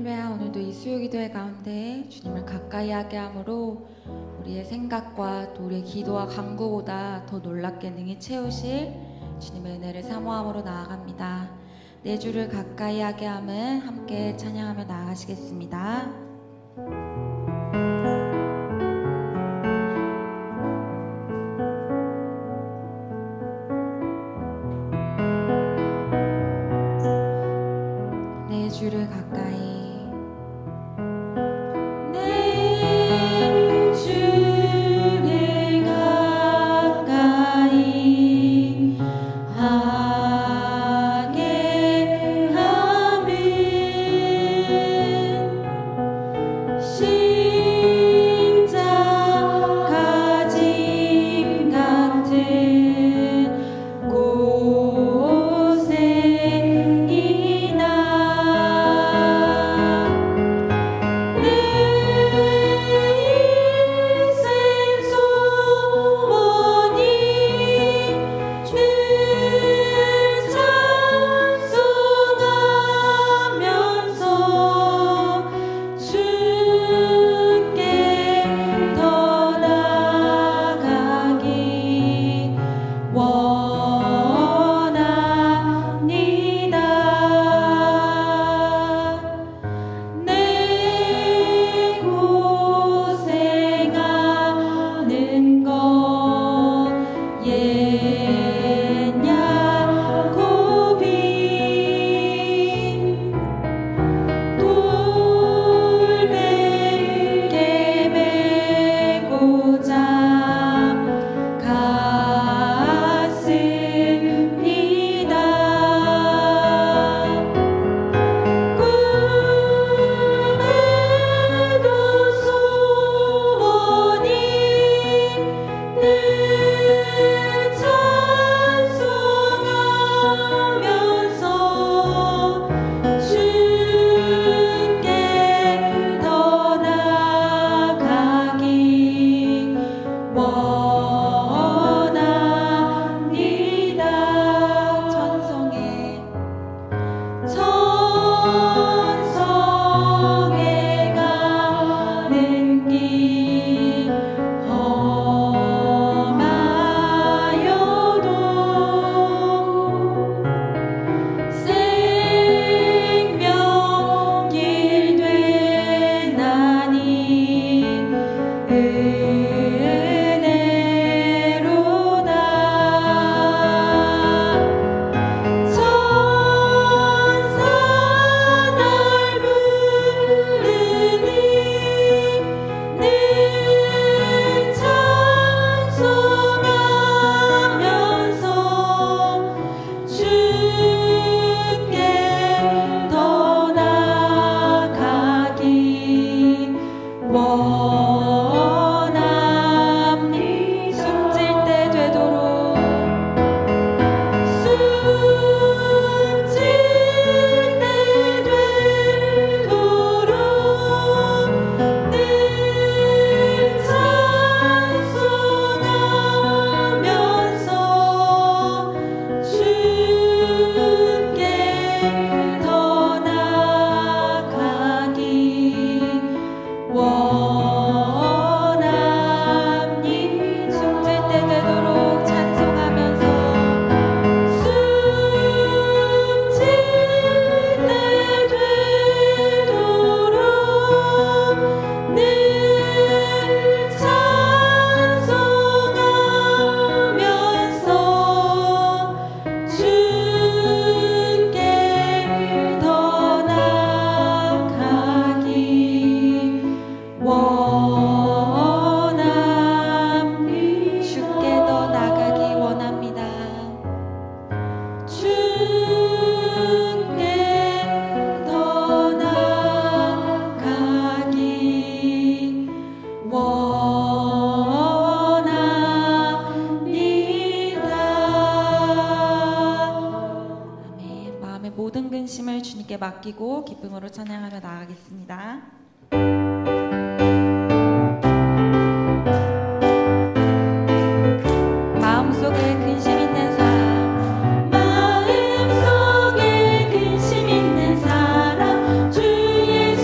할렐루야. 오늘도 이 수요기도회 가운데 주님을 가까이 하게 함으로 우리의 생각과 또 우리의 기도와 간구보다 더 놀랍게 능히 채우실 주님의 은혜를 사모함으로 나아갑니다. 내 주를 가까이 하게 함은 함께 찬양하며 나아가시겠습니다. 내 주를 가까이 모든 근심을 주님께 맡기고 기쁨으로 찬양하며 나아가겠습니다. 마음속에 근심 있는 사람, 마음속에 근심 있는 사람, 주 예수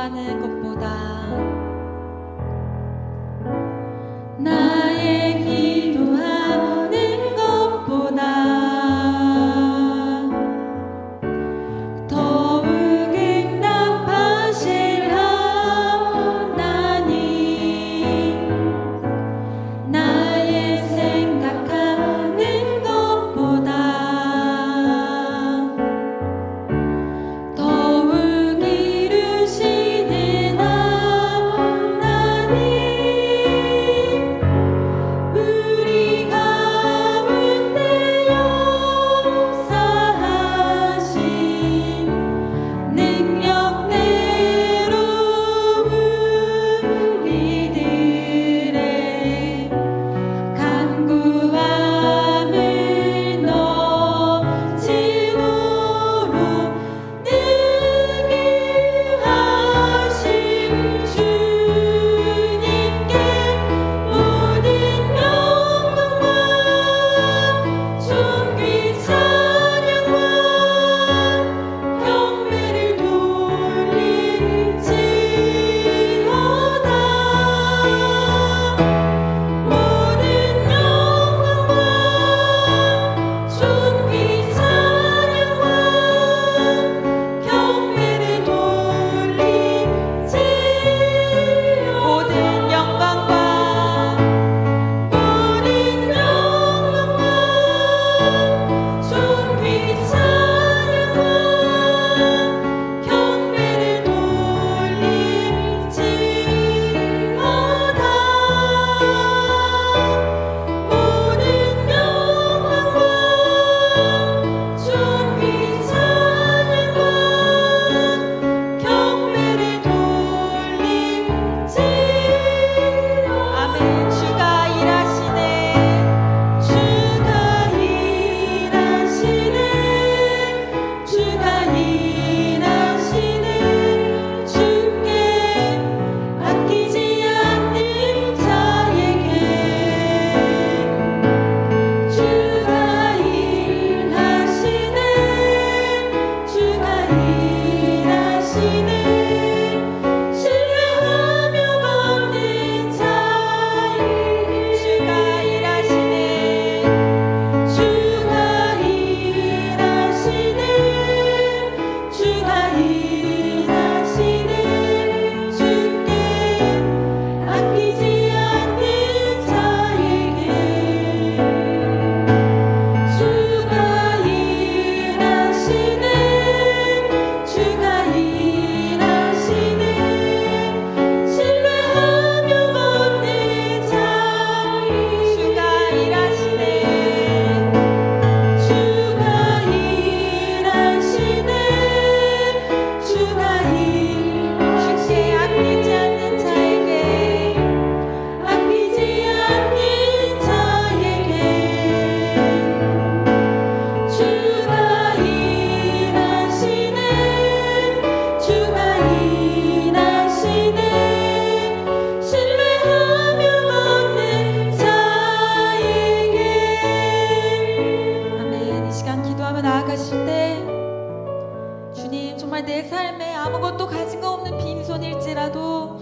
기도하는 것보다 나의 기도하는 것보다 더욱 응답하실 하나님 나의 생각하는 것보다 더욱 이루시는 하나님 우리 가운데 역사하신 능력대로 우리들의 간구함을 넘치도록 능히 하실 주님께 모든 영광과 존귀 찬양과 경배를 돌릴지어다 모든 영광과 존귀 찬양과 경배를 돌릴지어다 모든 영광과 존귀 찬양과 경배를 돌릴지어다 모든 영광과 존귀 찬양과 경배를 돌릴지어다 아멘. 주가 일하시네 주가 일하시네 주가 일하시네 주께 아끼지 않는 자에게 주가 일하시네 주가 일하시네 신뢰하며 걷는 자에게 주가 일하시네 주가 일하시네 주가 일하시네 주께 아끼지 않는 자에게 주가 일하시네 주가 일하시네 신뢰하며 걷는 자에게 주가 일하시네 주가 일하시네 주가 주께 아끼지 않는 자에게 아끼지 않는 자에게 주가 일하시네 주가 일하시네 신뢰하며 걷는 자에게 아멘. 이 시간 기도하며 나아가실 때 주님 정말 내 삶에 아무것도 가진 거 없는 빈손일지라도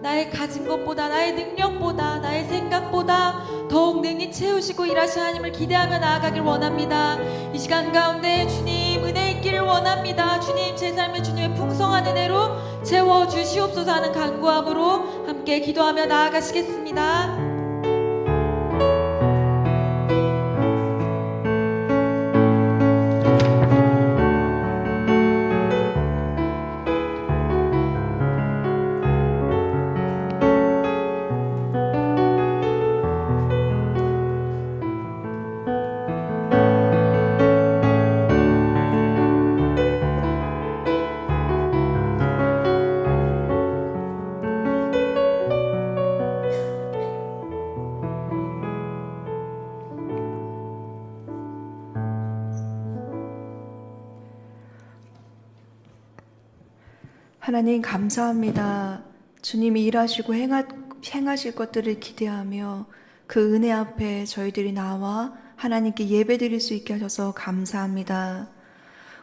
나의 가진 것보다 나의 능력보다 나의 생각보다 더욱 능히 채우시고 일하시는 하나님을 기대하며 나아가길 원합니다. 이 시간 가운데 주님 은혜 있기를 원합니다. 주님 제 삶에 주님의 풍성한 은혜로 채워주시옵소서 하는 간구함으로 함께 기도하며 나아가시겠습니다. 하나님 감사합니다. 주님이 일하시고 행하실 것들을 기대하며 그 은혜 앞에 저희들이 나와 하나님께 예배드릴 수 있게 하셔서 감사합니다.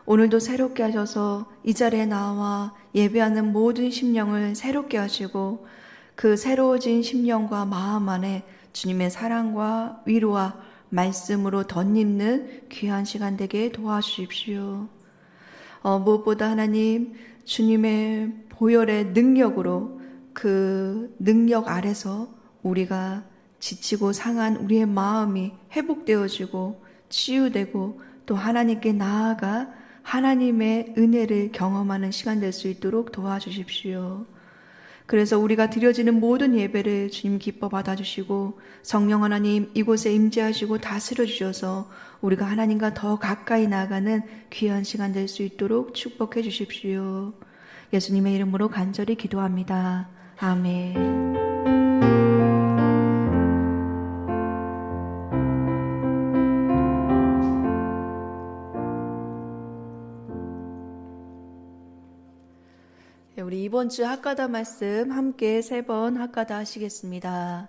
오늘도 새롭게 하셔서 이 자리에 나와 예배하는 모든 심령을 새롭게 하시고 그 새로워진 심령과 마음 안에 주님의 사랑과 위로와 말씀으로 덧입는 귀한 시간 되게 도와주십시오. 무엇보다 하나님 주님의 보혈의 능력으로 그 능력 아래서 우리가 지치고 상한 우리의 마음이 회복되어지고 치유되고 또 하나님께 나아가 하나님의 은혜를 경험하는 시간 될 수 있도록 도와주십시오. 그래서 우리가 드려지는 모든 예배를 주님 기뻐 받아주시고 성령 하나님 이곳에 임재하시고 다스려 주셔서 우리가 하나님과 더 가까이 나아가는 귀한 시간 될 수 있도록 축복해 주십시오. 예수님의 이름으로 간절히 기도합니다. 아멘. 우리 이번 주 학가다 말씀 함께 3번 학가다 하시겠습니다.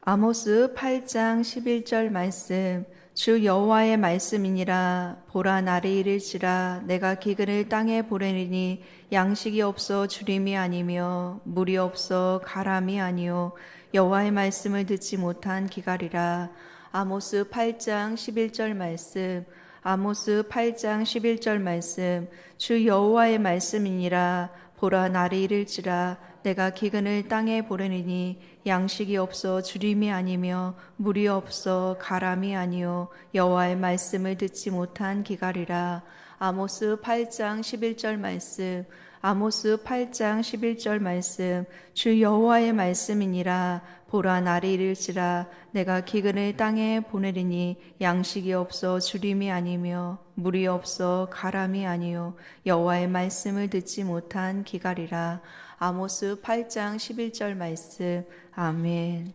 아모스 8장 11절 말씀. 주 여호와의 말씀이니라. 보라 날이 이를지라 내가 기근을 땅에 보내리니 양식이 없어 주림이 아니며 물이 없어 가람이 아니요 여호와의 말씀을 듣지 못한 기갈이라. 아모스 8장 11절 말씀. 아모스 8장 11절 말씀. 주 여호와의 말씀이니라. 보라 날이 이를지라 내가 기근을 땅에 보내리니 양식이 없어 주림이 아니며 물이 없어 가람이 아니요 여호와의 말씀을 듣지 못한 기갈이라. 아모스 8장 11절 말씀. 아모스 8장 11절 말씀. 주 여호와의 말씀이니라. 보라 날이 이를지라 내가 기근을 땅에 보내리니 양식이 없어 주림이 아니며 물이 없어 가람이 아니요 여호와의 말씀을 듣지 못한 기갈이라. 아모스 8장 11절 말씀. 아멘.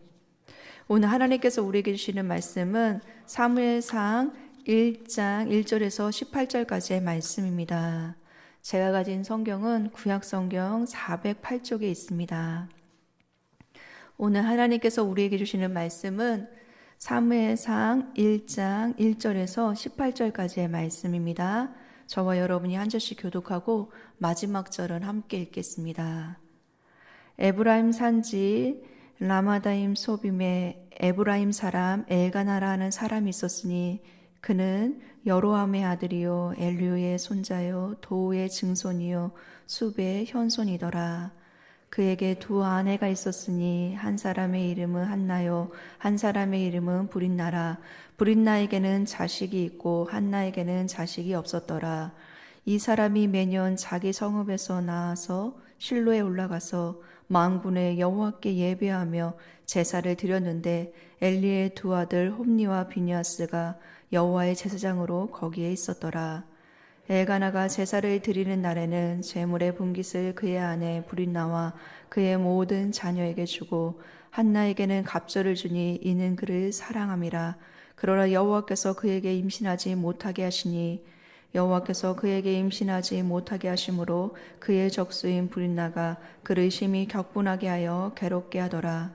오늘 하나님께서 우리에게 주시는 말씀은 사무엘상 1장 1절에서 18절까지의 말씀입니다. 제가 가진 성경은 구약성경 408쪽에 있습니다. 오늘 하나님께서 우리에게 주시는 말씀은 사무엘상 1장 1절에서 18절까지의 말씀입니다. 저와 여러분이 한 절씩 교독하고 마지막 절은 함께 읽겠습니다. 에브라임 산지 라마다임 소빔에 에브라임 사람 엘가나라 하는 사람이 있었으니 그는 여로함의 아들이요 엘류의 손자요 도우의 증손이요 숲의 현손이더라. 그에게 두 아내가 있었으니 한 사람의 이름은 한나요 한 사람의 이름은 브릿나라. 브릿나에게는 자식이 있고 한나에게는 자식이 없었더라. 이 사람이 매년 자기 성읍에서 나와서 실로에 올라가서 만군의 여호와께 예배하며 제사를 드렸는데 엘리의 두 아들 홈니와 비니아스가 여호와의 제사장으로 거기에 있었더라. 엘가나가 제사를 드리는 날에는 제물의 분깃을 그의 아내 브릿나와 그의 모든 자녀에게 주고 한나에게는 갑절을 주니 이는 그를 사랑함이라. 그러나 여호와께서 그에게 임신하지 못하게 하시니 여호와께서 그에게 임신하지 못하게 하심으로 그의 적수인 브릿나가 그를 심히 격분하게 하여 괴롭게 하더라.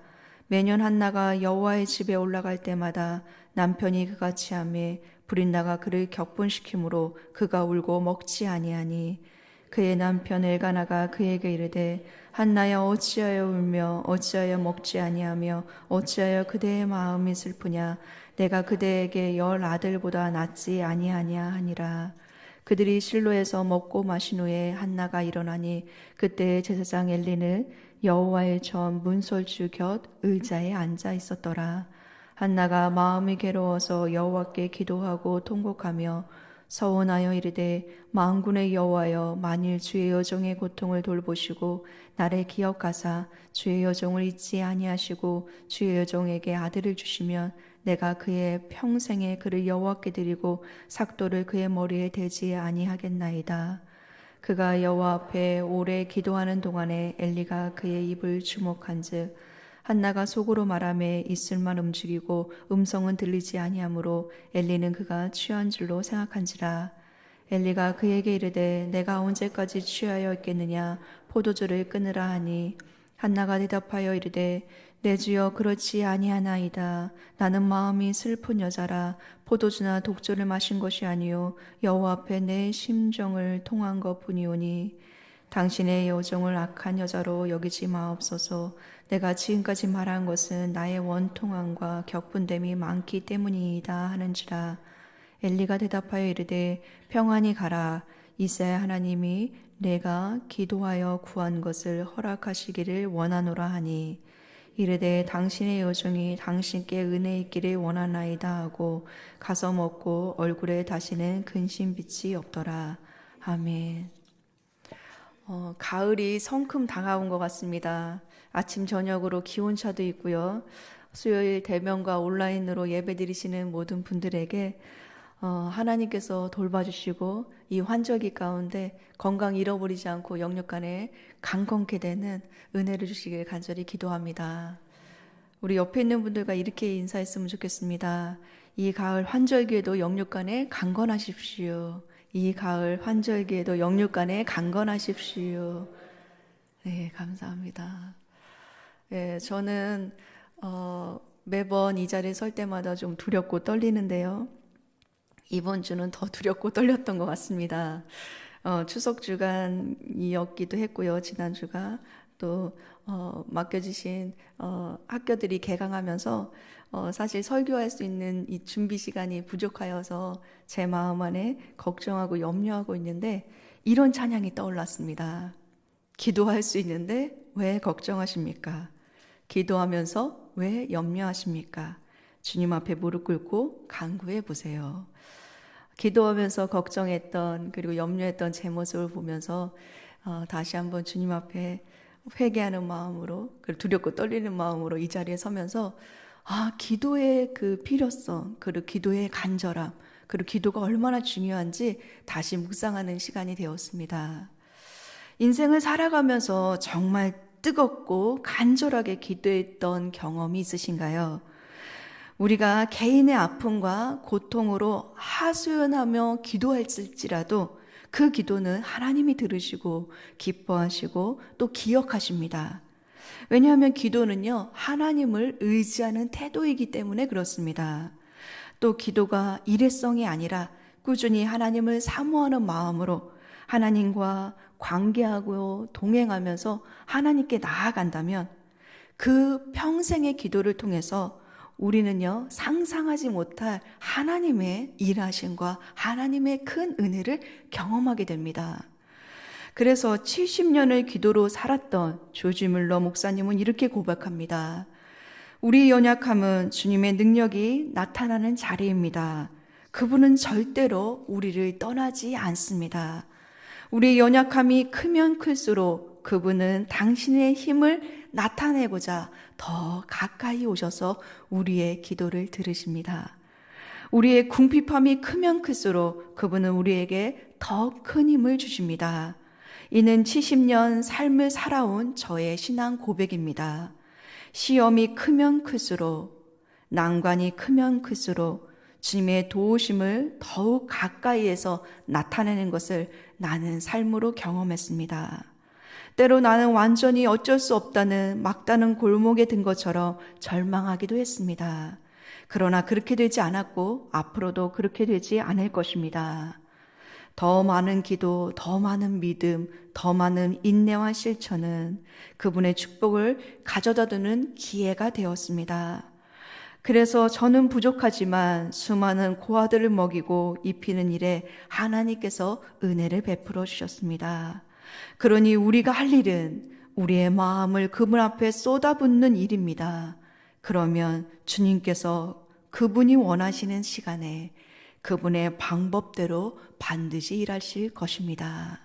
매년 한나가 여호와의 집에 올라갈 때마다 남편이 그가 취함에 브릿나가 그를 격분시키므로 그가 울고 먹지 아니하니 그의 남편 엘가나가 그에게 이르되 한나야 어찌하여 울며 어찌하여 먹지 아니하며 어찌하여 그대의 마음이 슬프냐 내가 그대에게 10 아들보다 낫지 아니하냐 하니라. 그들이 실로에서 먹고 마신 후에 한나가 일어나니 그때 제사장 엘리는 여호와의 전 문설주 곁 의자에 앉아 있었더라. 한나가 마음이 괴로워서 여호와께 기도하고 통곡하며 서원하여 이르되 만군의 여호와여 만일 주의 여종의 고통을 돌보시고 나를 기억하사 주의 여종을 잊지 아니하시고 주의 여종에게 아들을 주시면 내가 그의 평생에 그를 여호와께 드리고 삭도를 그의 머리에 대지 아니하겠나이다. 그가 여호와 앞에 오래 기도하는 동안에 엘리가 그의 입을 주목한즉 한나가 속으로 말하며 입술만 움직이고 음성은 들리지 아니하므로 엘리는 그가 취한 줄로 생각한지라. 엘리가 그에게 이르되 내가 언제까지 취하여 있겠느냐 포도주를 끊으라 하니 한나가 대답하여 이르되 내 주여 그렇지 아니하나이다. 나는 마음이 슬픈 여자라. 포도주나 독주를 마신 것이 아니요 여호와 앞에 내 심정을 통한 것뿐이오니 당신의 여정을 악한 여자로 여기지 마옵소서. 내가 지금까지 말한 것은 나의 원통함과 격분됨이 많기 때문이다 하는지라. 엘리가 대답하여 이르되 평안히 가라. 이새 하나님이 내가 기도하여 구한 것을 허락하시기를 원하노라 하니 이르되 당신의 여종이 당신께 은혜 있기를 원하나이다 하고 가서 먹고 얼굴에 다시는 근심빛이 없더라. 아멘. 가을이 성큼 다가온 것 같습니다. 아침 저녁으로 기온차도 있고요. 수요일 대면과 온라인으로 예배드리시는 모든 분들에게 하나님께서 돌봐주시고 이 환절기 가운데 건강 잃어버리지 않고 영육간에 강건케 되는 은혜를 주시길 간절히 기도합니다. 우리 옆에 있는 분들과 이렇게 인사했으면 좋겠습니다. 이 가을 환절기에도 영육간에 강건하십시오. 이 가을 환절기에도 영육간에 강건하십시오. 네, 감사합니다. 네, 저는 매번 이 자리에 설 때마다 좀 두렵고 떨리는데요. 이번 주는 더 두렵고 떨렸던 것 같습니다. 추석 주간이었기도 했고요. 지난주가 또 맡겨주신 학교들이 개강하면서 사실 설교할 수 있는 이 준비 시간이 부족하여서 제 마음 안에 걱정하고 염려하고 있는데 이런 찬양이 떠올랐습니다. 기도할 수 있는데 왜 걱정하십니까? 기도하면서 왜 염려하십니까? 주님 앞에 무릎 꿇고 간구해 보세요. 기도하면서 걱정했던 그리고 염려했던 제 모습을 보면서 다시 한번 주님 앞에 회개하는 마음으로 그리고 두렵고 떨리는 마음으로 이 자리에 서면서 기도의 그 필요성 그리고 기도의 간절함 그리고 기도가 얼마나 중요한지 다시 묵상하는 시간이 되었습니다. 인생을 살아가면서 정말 뜨겁고 간절하게 기도했던 경험이 있으신가요? 우리가 개인의 아픔과 고통으로 하소연하며 기도했을지라도 그 기도는 하나님이 들으시고 기뻐하시고 또 기억하십니다. 왜냐하면 기도는요, 하나님을 의지하는 태도이기 때문에 그렇습니다. 또 기도가 일회성이 아니라 꾸준히 하나님을 사모하는 마음으로 하나님과 관계하고 동행하면서 하나님께 나아간다면 그 평생의 기도를 통해서 우리는요, 상상하지 못할 하나님의 일하심과 하나님의 큰 은혜를 경험하게 됩니다. 그래서 70년을 기도로 살았던 조지 뮬러 목사님은 이렇게 고백합니다. 우리 연약함은 주님의 능력이 나타나는 자리입니다. 그분은 절대로 우리를 떠나지 않습니다. 우리 연약함이 크면 클수록 그분은 당신의 힘을 나타내고자 더 가까이 오셔서 우리의 기도를 들으십니다. 우리의 궁핍함이 크면 클수록 그분은 우리에게 더 큰 힘을 주십니다. 이는 70년 삶을 살아온 저의 신앙 고백입니다. 시험이 크면 클수록, 난관이 크면 클수록 주님의 도우심을 더욱 가까이에서 나타내는 것을 나는 삶으로 경험했습니다. 때로 나는 완전히 어쩔 수 없다는 막다른 골목에 든 것처럼 절망하기도 했습니다. 그러나 그렇게 되지 않았고 앞으로도 그렇게 되지 않을 것입니다. 더 많은 기도, 더 많은 믿음, 더 많은 인내와 실천은 그분의 축복을 가져다두는 기회가 되었습니다. 그래서 저는 부족하지만 수많은 고아들을 먹이고 입히는 일에 하나님께서 은혜를 베풀어 주셨습니다. 그러니 우리가 할 일은 우리의 마음을 그분 앞에 쏟아붓는 일입니다. 그러면 주님께서 그분이 원하시는 시간에 그분의 방법대로 반드시 일하실 것입니다.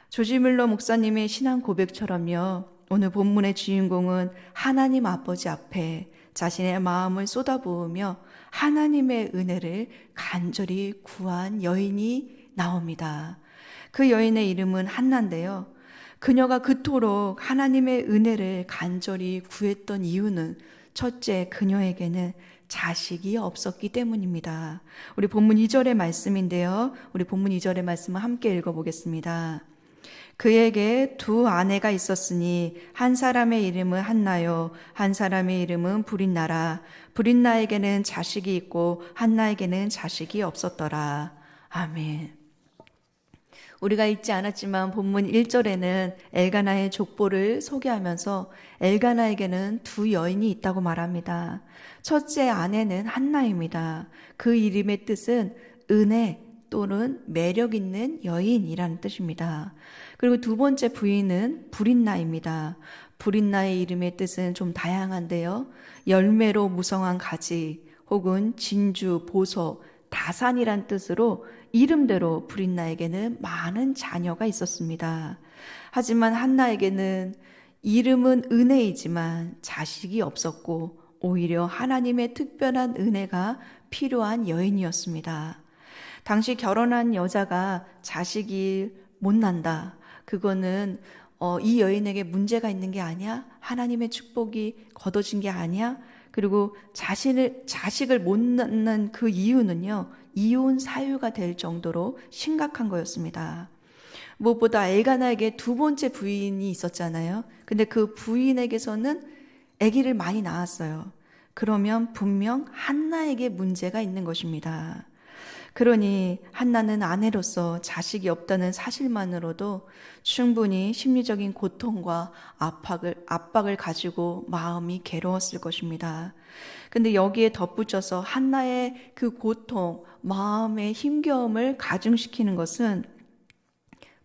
조지 뮬러 목사님의 신앙 고백처럼요, 오늘 본문의 주인공은 하나님 아버지 앞에 자신의 마음을 쏟아부으며 하나님의 은혜를 간절히 구한 여인이 나옵니다. 그 여인의 이름은 한나인데요. 그녀가 그토록 하나님의 은혜를 간절히 구했던 이유는 첫째, 그녀에게는 자식이 없었기 때문입니다. 우리 본문 2절의 말씀인데요. 우리 본문 2절의 말씀을 함께 읽어보겠습니다. 그에게 두 아내가 있었으니 한 사람의 이름은 한나요, 한 사람의 이름은 브릿나라. 브릿나에게는 자식이 있고 한나에게는 자식이 없었더라. 아멘. 우리가 읽지 않았지만 본문 1절에는 엘가나의 족보를 소개하면서 엘가나에게는 두 여인이 있다고 말합니다. 첫째 아내는 한나입니다. 그 이름의 뜻은 은혜 또는 매력 있는 여인이라는 뜻입니다. 그리고 두 번째 부인은 브릿나입니다. 브릿나의 이름의 뜻은 좀 다양한데요. 열매로 무성한 가지 혹은 진주, 보석, 다산이란 뜻으로 이름대로 브릿나에게는 많은 자녀가 있었습니다. 하지만 한나에게는 이름은 은혜이지만 자식이 없었고 오히려 하나님의 특별한 은혜가 필요한 여인이었습니다. 당시 결혼한 여자가 자식이 못 난다. 그거는 이 여인에게 문제가 있는 게 아니야? 하나님의 축복이 거둬진 게 아니야? 그리고 자식을 못 낳는 그 이유는요, 이혼 사유가 될 정도로 심각한 거였습니다. 무엇보다 엘가나에게 두 번째 부인이 있었잖아요. 근데 그 부인에게서는 아기를 많이 낳았어요. 그러면 분명 한나에게 문제가 있는 것입니다. 그러니 한나는 아내로서 자식이 없다는 사실만으로도 충분히 심리적인 고통과 압박을 가지고 마음이 괴로웠을 것입니다. 근데 여기에 덧붙여서 한나의 그 고통, 마음의 힘겨움을 가중시키는 것은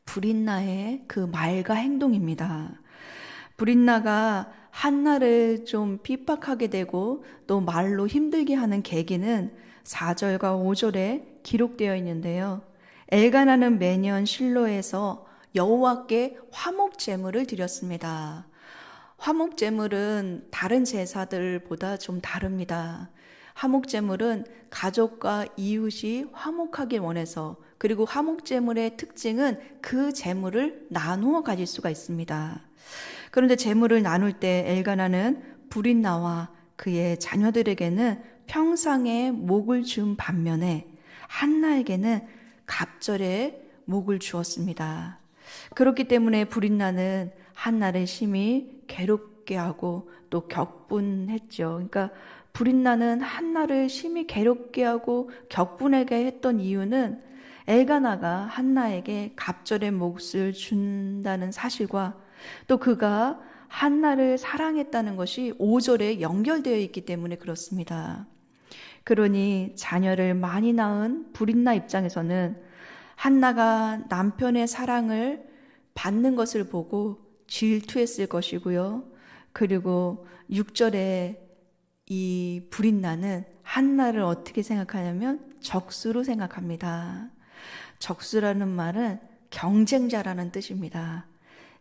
브릿나의 그 말과 행동입니다. 브릿나가 한나를 좀 핍박하게 되고 또 말로 힘들게 하는 계기는 4절과 5절에 기록되어 있는데요. 엘가나는 매년 실로에서 여호와께 화목 제물을 드렸습니다. 화목 제물은 다른 제사들보다 좀 다릅니다. 화목 제물은 가족과 이웃이 화목하길 원해서, 그리고 화목 제물의 특징은 그 제물을 나누어 가질 수가 있습니다. 그런데 제물을 나눌 때 엘가나는 브릿나와 그의 자녀들에게는 평상의 목을 준 반면에 한나에게는 갑절의 목을 주었습니다. 그렇기 때문에 브릿나는 한나를 심히 괴롭게 하고 또 격분했죠. 그러니까 브릿나는 한나를 심히 괴롭게 하고 격분하게 했던 이유는 엘가나가 한나에게 갑절의 몫을 준다는 사실과 또 그가 한나를 사랑했다는 것이 5절에 연결되어 있기 때문에 그렇습니다. 그러니 자녀를 많이 낳은 브릿나 입장에서는 한나가 남편의 사랑을 받는 것을 보고 질투했을 것이고요. 그리고 6절에 이 브릿나는 한나를 어떻게 생각하냐면 적수로 생각합니다. 적수라는 말은 경쟁자라는 뜻입니다.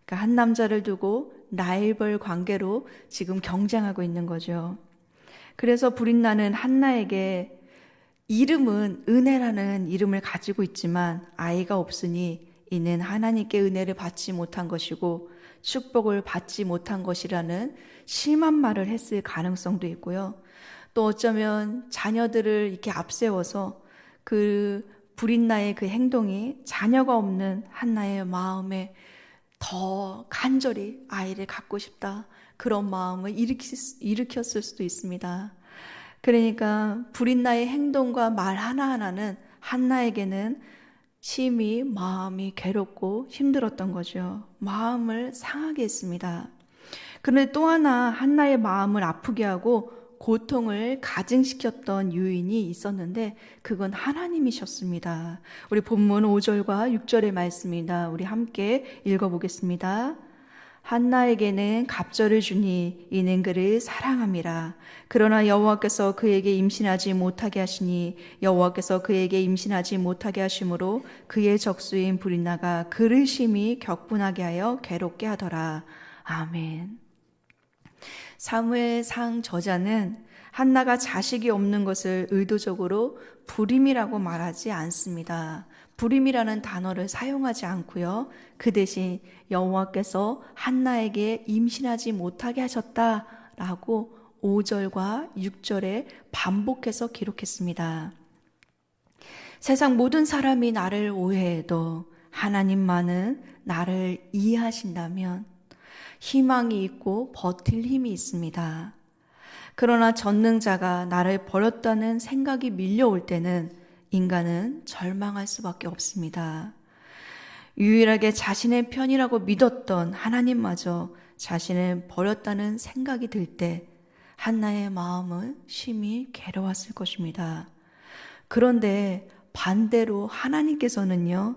그러니까 한 남자를 두고 라이벌 관계로 지금 경쟁하고 있는 거죠. 그래서 브릿나는 한나에게 이름은 은혜라는 이름을 가지고 있지만 아이가 없으니 이는 하나님께 은혜를 받지 못한 것이고 축복을 받지 못한 것이라는 심한 말을 했을 가능성도 있고요. 또 어쩌면 자녀들을 이렇게 앞세워서 그 브릿나의 그 행동이 자녀가 없는 한나의 마음에 더 간절히 아이를 갖고 싶다, 그런 마음을 일으켰을 수도 있습니다. 그러니까 브릿나의 행동과 말 하나하나는 한나에게는 심히 마음이 괴롭고 힘들었던 거죠. 마음을 상하게 했습니다. 그런데 또 하나 한나의 마음을 아프게 하고 고통을 가증시켰던 요인이 있었는데 그건 하나님이셨습니다. 우리 본문 5절과 6절의 말씀입니다. 우리 함께 읽어보겠습니다. 한나에게는 갑절을 주니 이는 그를 사랑함이라. 그러나 여호와께서 그에게 임신하지 못하게 하시니 여호와께서 그에게 임신하지 못하게 하심으로 그의 적수인 브릿나가 그를 심히 격분하게 하여 괴롭게 하더라. 아멘. 사무엘상 저자는 한나가 자식이 없는 것을 의도적으로 불임이라고 말하지 않습니다. 불임이라는 단어를 사용하지 않고요. 그 대신 여호와께서 한나에게 임신하지 못하게 하셨다라고 5절과 6절에 반복해서 기록했습니다. 세상 모든 사람이 나를 오해해도 하나님만은 나를 이해하신다면 희망이 있고 버틸 힘이 있습니다. 그러나 전능자가 나를 버렸다는 생각이 밀려올 때는 인간은 절망할 수밖에 없습니다. 유일하게 자신의 편이라고 믿었던 하나님마저 자신을 버렸다는 생각이 들 때 한나의 마음은 심히 괴로웠을 것입니다. 그런데 반대로 하나님께서는요,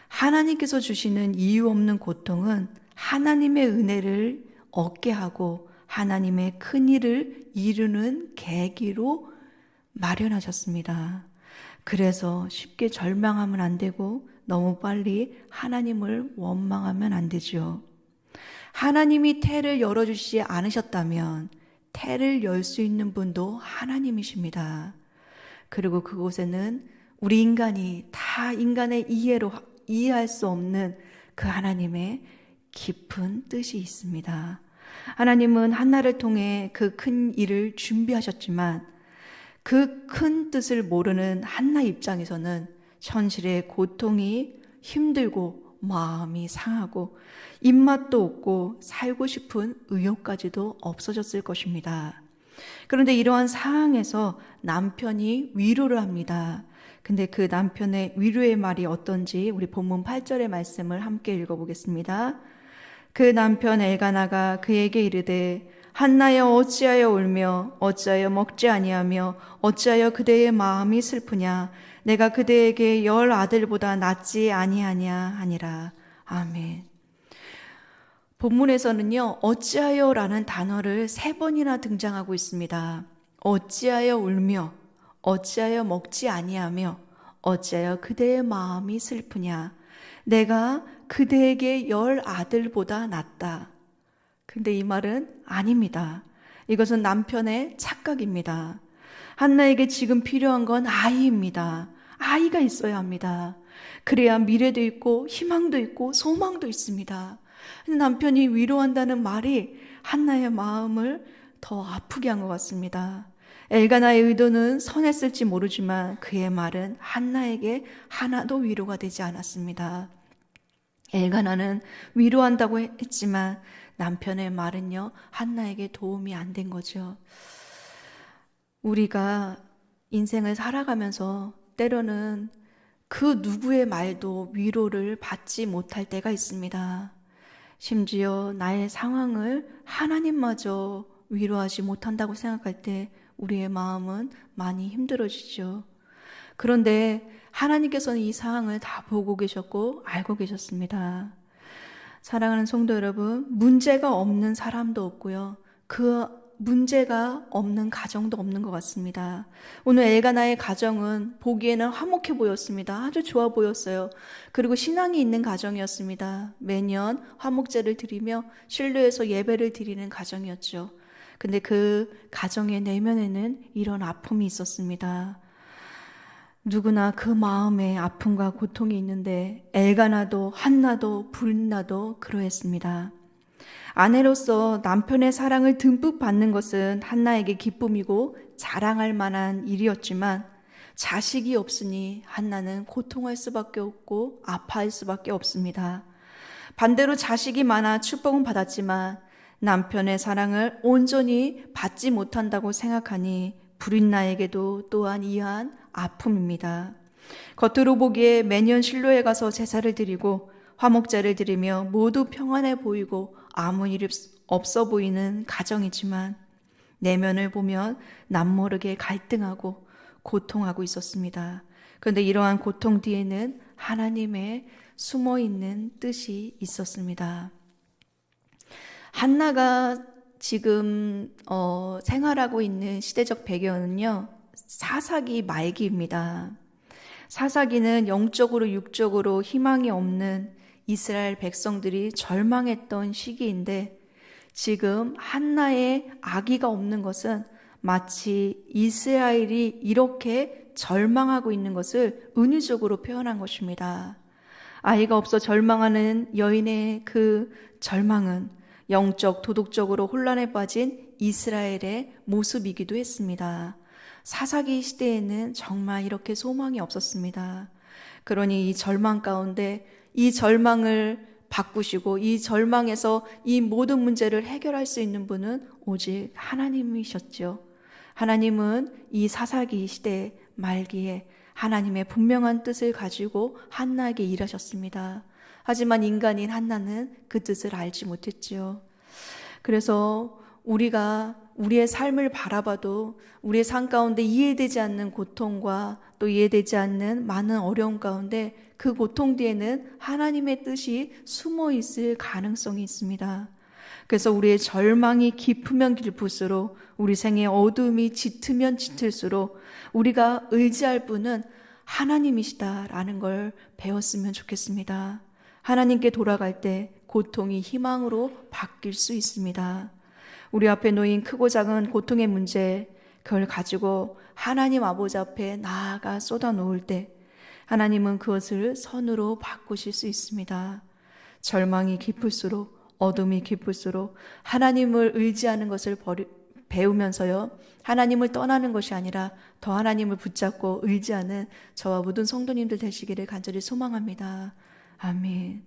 하나님께서 주시는 이유 없는 고통은 하나님의 은혜를 얻게 하고 하나님의 큰 일을 이루는 계기로 마련하셨습니다. 그래서 쉽게 절망하면 안 되고 너무 빨리 하나님을 원망하면 안 되죠. 하나님이 태를 열어주시지 않으셨다면 태를 열 수 있는 분도 하나님이십니다. 그리고 그곳에는 우리 인간이 다 인간의 이해로 이해할 수 없는 그 하나님의 깊은 뜻이 있습니다. 하나님은 한나를 통해 그 큰 일을 준비하셨지만 그 큰 뜻을 모르는 한나 입장에서는 현실의 고통이 힘들고 마음이 상하고 입맛도 없고 살고 싶은 의욕까지도 없어졌을 것입니다. 그런데 이러한 상황에서 남편이 위로를 합니다. 근데 그 남편의 위로의 말이 어떤지 우리 본문 8절의 말씀을 함께 읽어보겠습니다. 그 남편 엘가나가 그에게 이르되 한나여 어찌하여 울며 어찌하여 먹지 아니하며 어찌하여 그대의 마음이 슬프냐 내가 그대에게 10 아들보다 낫지 아니하냐 하니라. 아멘. 본문에서는요, 어찌하여라는 단어를 3번이나 등장하고 있습니다. 어찌하여 울며, 어찌하여 먹지 아니하며, 어찌하여 그대의 마음이 슬프냐. 내가 그대에게 10 아들보다 낫다. 근데 이 말은 아닙니다. 이것은 남편의 착각입니다. 한나에게 지금 필요한 건 아이입니다. 아이가 있어야 합니다. 그래야 미래도 있고 희망도 있고 소망도 있습니다. 남편이 위로한다는 말이 한나의 마음을 더 아프게 한 것 같습니다. 엘가나의 의도는 선했을지 모르지만 그의 말은 한나에게 하나도 위로가 되지 않았습니다. 엘가나는 위로한다고 했지만 남편의 말은요, 한나에게 도움이 안 된 거죠. 우리가 인생을 살아가면서 때로는 그 누구의 말도 위로를 받지 못할 때가 있습니다. 심지어 나의 상황을 하나님마저 위로하지 못한다고 생각할 때 우리의 마음은 많이 힘들어지죠. 그런데 하나님께서는 이 상황을 다 보고 계셨고 알고 계셨습니다. 사랑하는 성도 여러분, 문제가 없는 사람도 없고요. 그 문제가 없는 가정도 없는 것 같습니다. 오늘 엘가나의 가정은 보기에는 화목해 보였습니다. 아주 좋아 보였어요. 그리고 신앙이 있는 가정이었습니다. 매년 화목제를 드리며 실로에서 예배를 드리는 가정이었죠. 근데 그 가정의 내면에는 이런 아픔이 있었습니다. 누구나 그 마음에 아픔과 고통이 있는데 엘가나도 한나도 브린나도 그러했습니다. 아내로서 남편의 사랑을 듬뿍 받는 것은 한나에게 기쁨이고 자랑할 만한 일이었지만 자식이 없으니 한나는 고통할 수밖에 없고 아파할 수밖에 없습니다. 반대로 자식이 많아 축복은 받았지만 남편의 사랑을 온전히 받지 못한다고 생각하니 브린나에게도 또한 이한 아픔입니다. 겉으로 보기에 매년 실로에 가서 제사를 드리고 화목제를 드리며 모두 평안해 보이고 아무 일 없어 보이는 가정이지만 내면을 보면 남모르게 갈등하고 고통하고 있었습니다. 그런데 이러한 고통 뒤에는 하나님의 숨어있는 뜻이 있었습니다. 한나가 지금 생활하고 있는 시대적 배경은요, 사사기 말기입니다. 사사기는 영적으로 육적으로 희망이 없는 이스라엘 백성들이 절망했던 시기인데 지금 한나의 아기가 없는 것은 마치 이스라엘이 이렇게 절망하고 있는 것을 은유적으로 표현한 것입니다. 아이가 없어 절망하는 여인의 그 절망은 영적, 도덕적으로 혼란에 빠진 이스라엘의 모습이기도 했습니다. 사사기 시대에는 정말 이렇게 소망이 없었습니다. 그러니 이 절망 가운데 이 절망을 바꾸시고 이 절망에서 이 모든 문제를 해결할 수 있는 분은 오직 하나님이셨죠. 하나님은 이 사사기 시대 말기에 하나님의 분명한 뜻을 가지고 한나에게 일하셨습니다. 하지만 인간인 한나는 그 뜻을 알지 못했지요. 그래서 우리가 우리의 삶을 바라봐도 우리의 삶 가운데 이해되지 않는 고통과 또 이해되지 않는 많은 어려움 가운데 그 고통 뒤에는 하나님의 뜻이 숨어 있을 가능성이 있습니다. 그래서 우리의 절망이 깊으면 깊을수록, 우리 생의 어둠이 짙으면 짙을수록 우리가 의지할 분은 하나님이시다라는 걸 배웠으면 좋겠습니다. 하나님께 돌아갈 때 고통이 희망으로 바뀔 수 있습니다. 우리 앞에 놓인 크고 작은 고통의 문제, 그걸 가지고 하나님 아버지 앞에 나아가 쏟아놓을 때 하나님은 그것을 선으로 바꾸실 수 있습니다. 절망이 깊을수록, 어둠이 깊을수록 하나님을 의지하는 것을 배우면서요, 하나님을 떠나는 것이 아니라 더 하나님을 붙잡고 의지하는 저와 모든 성도님들 되시기를 간절히 소망합니다. 아멘.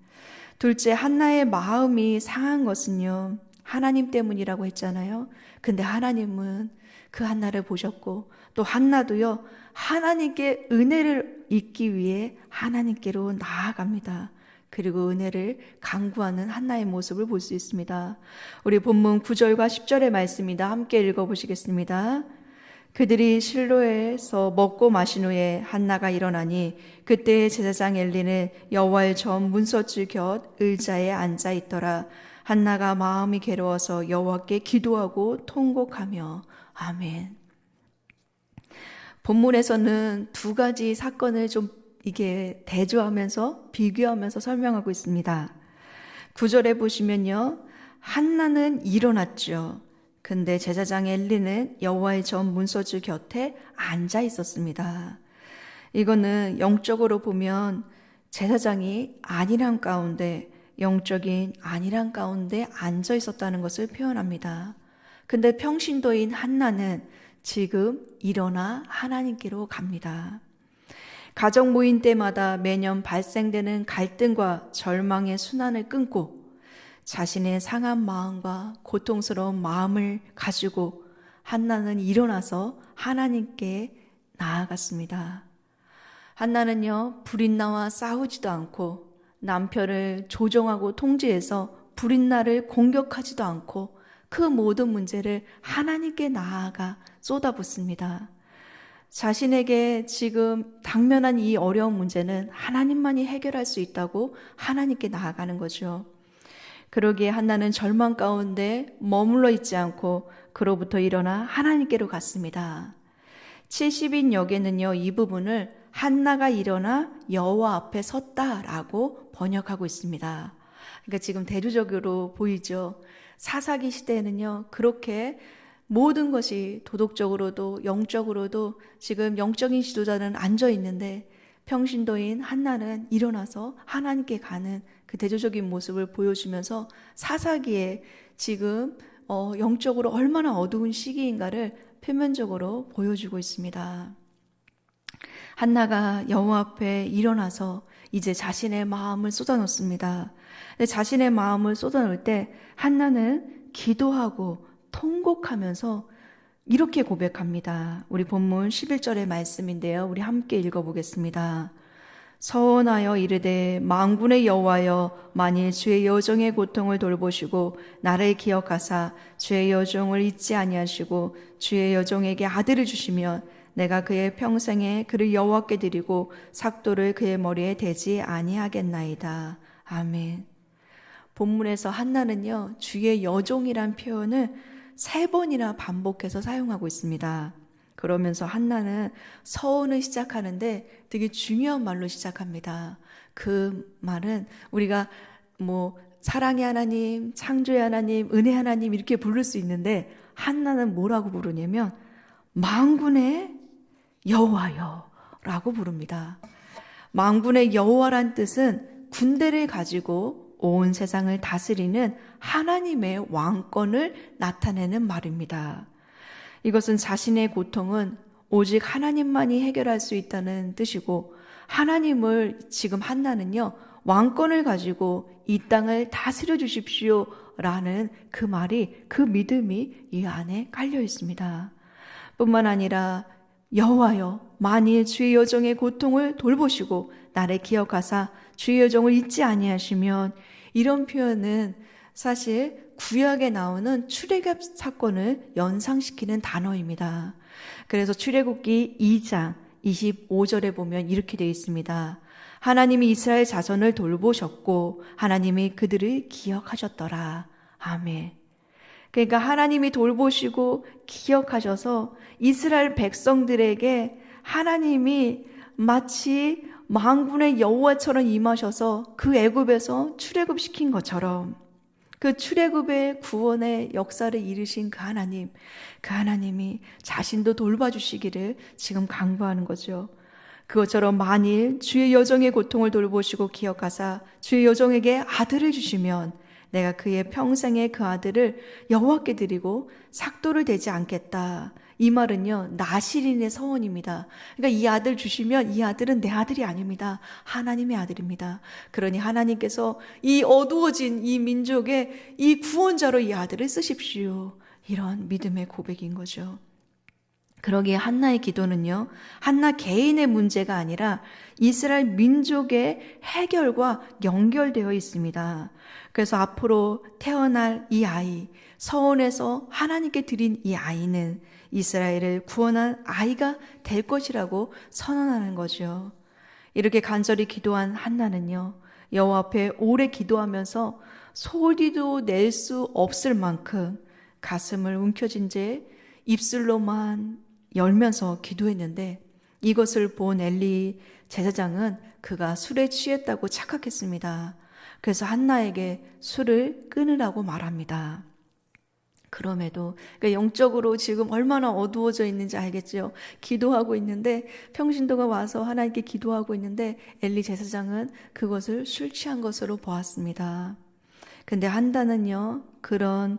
둘째, 한나의 마음이 상한 것은요, 하나님 때문이라고 했잖아요. 근데 하나님은 그 한나를 보셨고 또 한나도요, 하나님께 은혜를 잊기 위해 하나님께로 나아갑니다. 그리고 은혜를 간구하는 한나의 모습을 볼 수 있습니다. 우리 본문 9절과 10절의 말씀입니다. 함께 읽어보시겠습니다. 그들이 실로에서 먹고 마신 후에 한나가 일어나니 그때 제사장 엘리는 여호와의 전 문서줄 곁 의자에 앉아 있더라. 한나가 마음이 괴로워서 여호와께 기도하고 통곡하며. 아멘. 본문에서는 두 가지 사건을 좀 이게 대조하면서 비교하면서 설명하고 있습니다. 9절에 보시면요, 한나는 일어났죠. 근데 제사장 엘리는 여호와의 전 문서줄 곁에 앉아 있었습니다. 이거는 영적으로 보면 제사장이 안일함 가운데, 영적인 안일함 가운데 앉아 있었다는 것을 표현합니다. 근데 평신도인 한나는 지금 일어나 하나님께로 갑니다. 가정 모임 때마다 매년 발생되는 갈등과 절망의 순환을 끊고 자신의 상한 마음과 고통스러운 마음을 가지고 한나는 일어나서 하나님께 나아갔습니다. 한나는요, 불인나와 싸우지도 않고 남편을 조종하고 통제해서 불인나를 공격하지도 않고 그 모든 문제를 하나님께 나아가 쏟아붓습니다. 자신에게 지금 당면한 이 어려운 문제는 하나님만이 해결할 수 있다고 하나님께 나아가는 거죠. 그러기에 한나는 절망 가운데 머물러 있지 않고 그로부터 일어나 하나님께로 갔습니다. 70인 역에는요, 이 부분을 한나가 일어나 여호와 앞에 섰다라고 번역하고 있습니다. 그러니까 지금 대조적으로 보이죠. 사사기 시대에는요, 그렇게 모든 것이 도덕적으로도 영적으로도 지금 영적인 지도자는 앉아 있는데 평신도인 한나는 일어나서 하나님께 가는 그 대조적인 모습을 보여주면서 사사기에 지금 영적으로 얼마나 어두운 시기인가를 표면적으로 보여주고 있습니다. 한나가 여호와 앞에 일어나서 이제 자신의 마음을 쏟아놓습니다. 자신의 마음을 쏟아놓을 때 한나는 기도하고 통곡하면서 이렇게 고백합니다. 우리 본문 11절의 말씀인데요, 우리 함께 읽어보겠습니다. 서원하여 이르되 만군의 여호와여, 만일 주의 여종의 고통을 돌보시고 나를 기억하사 주의 여종을 잊지 아니하시고 주의 여종에게 아들을 주시면 내가 그의 평생에 그를 여호와께 드리고 삭도를 그의 머리에 대지 아니하겠나이다. 아멘. 본문에서 한나는요, 주의 여종이란 표현을 3번이나 반복해서 사용하고 있습니다. 그러면서 한나는 서원을 시작하는데 되게 중요한 말로 시작합니다. 그 말은 우리가 사랑의 하나님, 창조의 하나님, 은혜 하나님 이렇게 부를 수 있는데 한나는 뭐라고 부르냐면 만군의 여호와여 라고 부릅니다. 만군의 여호와란 뜻은 군대를 가지고 온 세상을 다스리는 하나님의 왕권을 나타내는 말입니다. 이것은 자신의 고통은 오직 하나님만이 해결할 수 있다는 뜻이고, 하나님을 지금 한나는요, 왕권을 가지고 이 땅을 다스려 주십시오 라는 그 말이, 그 믿음이 이 안에 깔려 있습니다. 뿐만 아니라 여호와여 만일 주의 여종의 고통을 돌보시고 나를 기억하사 주의 여종을 잊지 아니하시면, 이런 표현은 사실 구약에 나오는 출애굽 사건을 연상시키는 단어입니다. 그래서 출애굽기 2장 25절에 보면 이렇게 되어 있습니다. 하나님이 이스라엘 자손을 돌보셨고 하나님이 그들을 기억하셨더라. 아멘. 그러니까 하나님이 돌보시고 기억하셔서 이스라엘 백성들에게 하나님이 마치 만군의 여호와처럼 임하셔서 그 애굽에서 출애굽시킨 것처럼, 그 출애굽의 구원의 역사를 이루신 그 하나님이 자신도 돌봐주시기를 지금 강구하는 거죠. 그것처럼 만일 주의 여종의 고통을 돌보시고 기억하사 주의 여종에게 아들을 주시면 내가 그의 평생에 그 아들을 여호와께 드리고 삭도를 대지 않겠다. 이 말은요, 나실인의 서원입니다. 그러니까 이 아들 주시면 이 아들은 내 아들이 아닙니다. 하나님의 아들입니다. 그러니 하나님께서 이 어두워진 이 민족의 이 구원자로 이 아들을 쓰십시오. 이런 믿음의 고백인 거죠. 그러기에 한나의 기도는요, 한나 개인의 문제가 아니라 이스라엘 민족의 해결과 연결되어 있습니다. 그래서 앞으로 태어날 이 아이, 서원에서 하나님께 드린 이 아이는 이스라엘을 구원한 아이가 될 것이라고 선언하는 거죠. 이렇게 간절히 기도한 한나는요, 여호와 앞에 오래 기도하면서 소리도 낼 수 없을 만큼 가슴을 움켜쥔 채 입술로만 열면서 기도했는데, 이것을 본 엘리 제사장은 그가 술에 취했다고 착각했습니다. 그래서 한나에게 술을 끊으라고 말합니다. 그럼에도 그러니까 영적으로 지금 얼마나 어두워져 있는지 알겠죠. 기도하고 있는데, 평신도가 와서 하나님께 기도하고 있는데 엘리 제사장은 그것을 술 취한 것으로 보았습니다. 근데 한나는요, 그런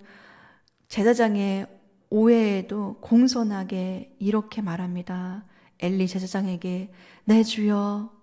제사장의 오해에도 공손하게 이렇게 말합니다. 엘리 제사장에게, 내 주여,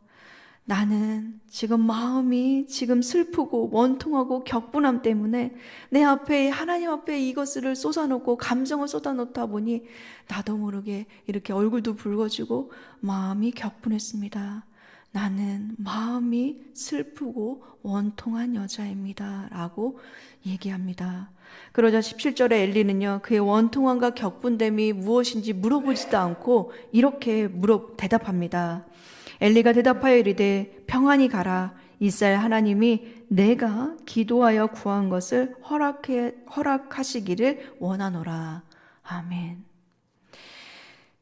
나는 지금 마음이 지금 슬프고 원통하고 격분함 때문에 내 앞에, 하나님 앞에 이것을 쏟아놓고 감정을 쏟아놓다 보니 나도 모르게 이렇게 얼굴도 붉어지고 마음이 격분했습니다. 나는 마음이 슬프고 원통한 여자입니다 라고 얘기합니다. 그러자 17절에 엘리는요, 그의 원통함과 격분됨이 무엇인지 물어보지도 않고 이렇게 대답합니다. 엘리가 대답하여 이르되, 평안히 가라. 이스라엘 하나님이 내가 기도하여 구한 것을 허락하시기를 원하노라. 아멘.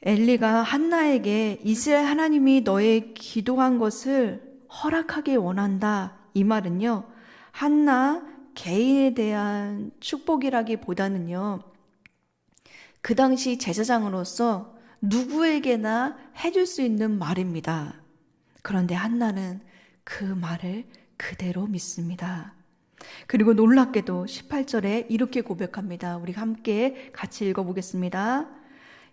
엘리가 한나에게 이스라엘 하나님이 너의 기도한 것을 허락하길 원한다, 이 말은요, 한나 개인에 대한 축복이라기보다는요, 그 당시 제사장으로서 누구에게나 해줄 수 있는 말입니다. 그런데 한나는 그 말을 그대로 믿습니다. 그리고 놀랍게도 18절에 이렇게 고백합니다. 우리 함께 같이 읽어보겠습니다.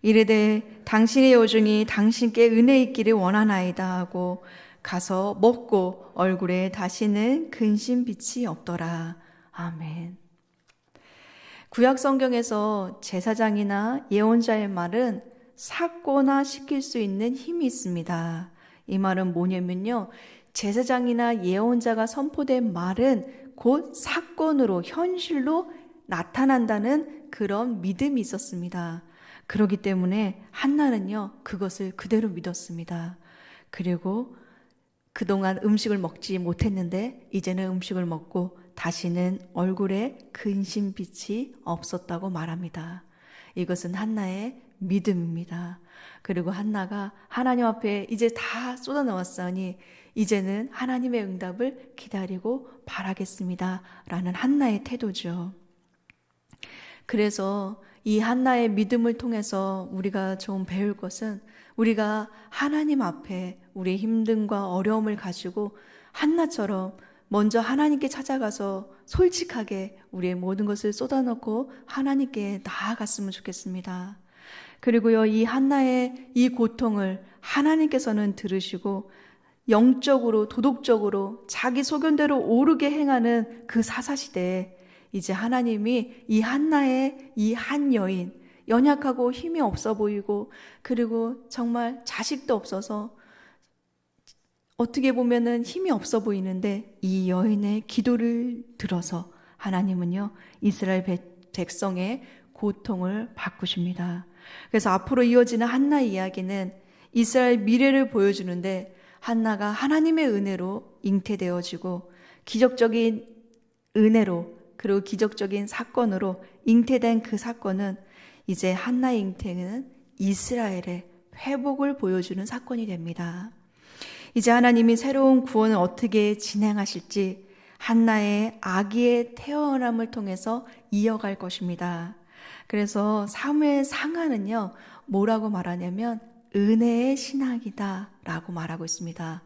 이르되 당신의 여종이 당신께 은혜 있기를 원하나이다 하고 가서 먹고 얼굴에 다시는 근심빛이 없더라. 아멘. 구약 성경에서 제사장이나 예언자의 말은 삭거나 시킬 수 있는 힘이 있습니다. 이 말은 뭐냐면요, 제사장이나 예언자가 선포된 말은 곧 사건으로, 현실로 나타난다는 그런 믿음이 있었습니다. 그렇기 때문에 한나는요, 그것을 그대로 믿었습니다. 그리고 그동안 음식을 먹지 못했는데 이제는 음식을 먹고 다시는 얼굴에 근심빛이 없었다고 말합니다. 이것은 한나의 믿음입니다. 그리고 한나가 하나님 앞에 이제 다 쏟아놓았으니 이제는 하나님의 응답을 기다리고 바라겠습니다 라는 한나의 태도죠. 그래서 이 한나의 믿음을 통해서 우리가 좀 배울 것은, 우리가 하나님 앞에 우리의 힘듦과 어려움을 가지고 한나처럼 먼저 하나님께 찾아가서 솔직하게 우리의 모든 것을 쏟아놓고 하나님께 나아갔으면 좋겠습니다. 그리고요, 이 한나의 이 고통을 하나님께서는 들으시고 영적으로 도덕적으로 자기 소견대로 오르게 행하는 그 사사시대에 이제 하나님이 이 한나의 이 한 여인, 연약하고 힘이 없어 보이고 그리고 정말 자식도 없어서 어떻게 보면은 힘이 없어 보이는데 이 여인의 기도를 들어서 하나님은요 이스라엘 백성의 고통을 바꾸십니다. 그래서 앞으로 이어지는 한나의 이야기는 이스라엘 미래를 보여주는데 한나가 하나님의 은혜로 잉태되어지고 기적적인 은혜로 그리고 기적적인 사건으로 잉태된 그 사건은 이제 한나의 잉태는 이스라엘의 회복을 보여주는 사건이 됩니다. 이제 하나님이 새로운 구원을 어떻게 진행하실지 한나의 아기의 태어남을 통해서 이어갈 것입니다. 그래서 사무엘 상하는요 뭐라고 말하냐면 은혜의 신앙이다 라고 말하고 있습니다.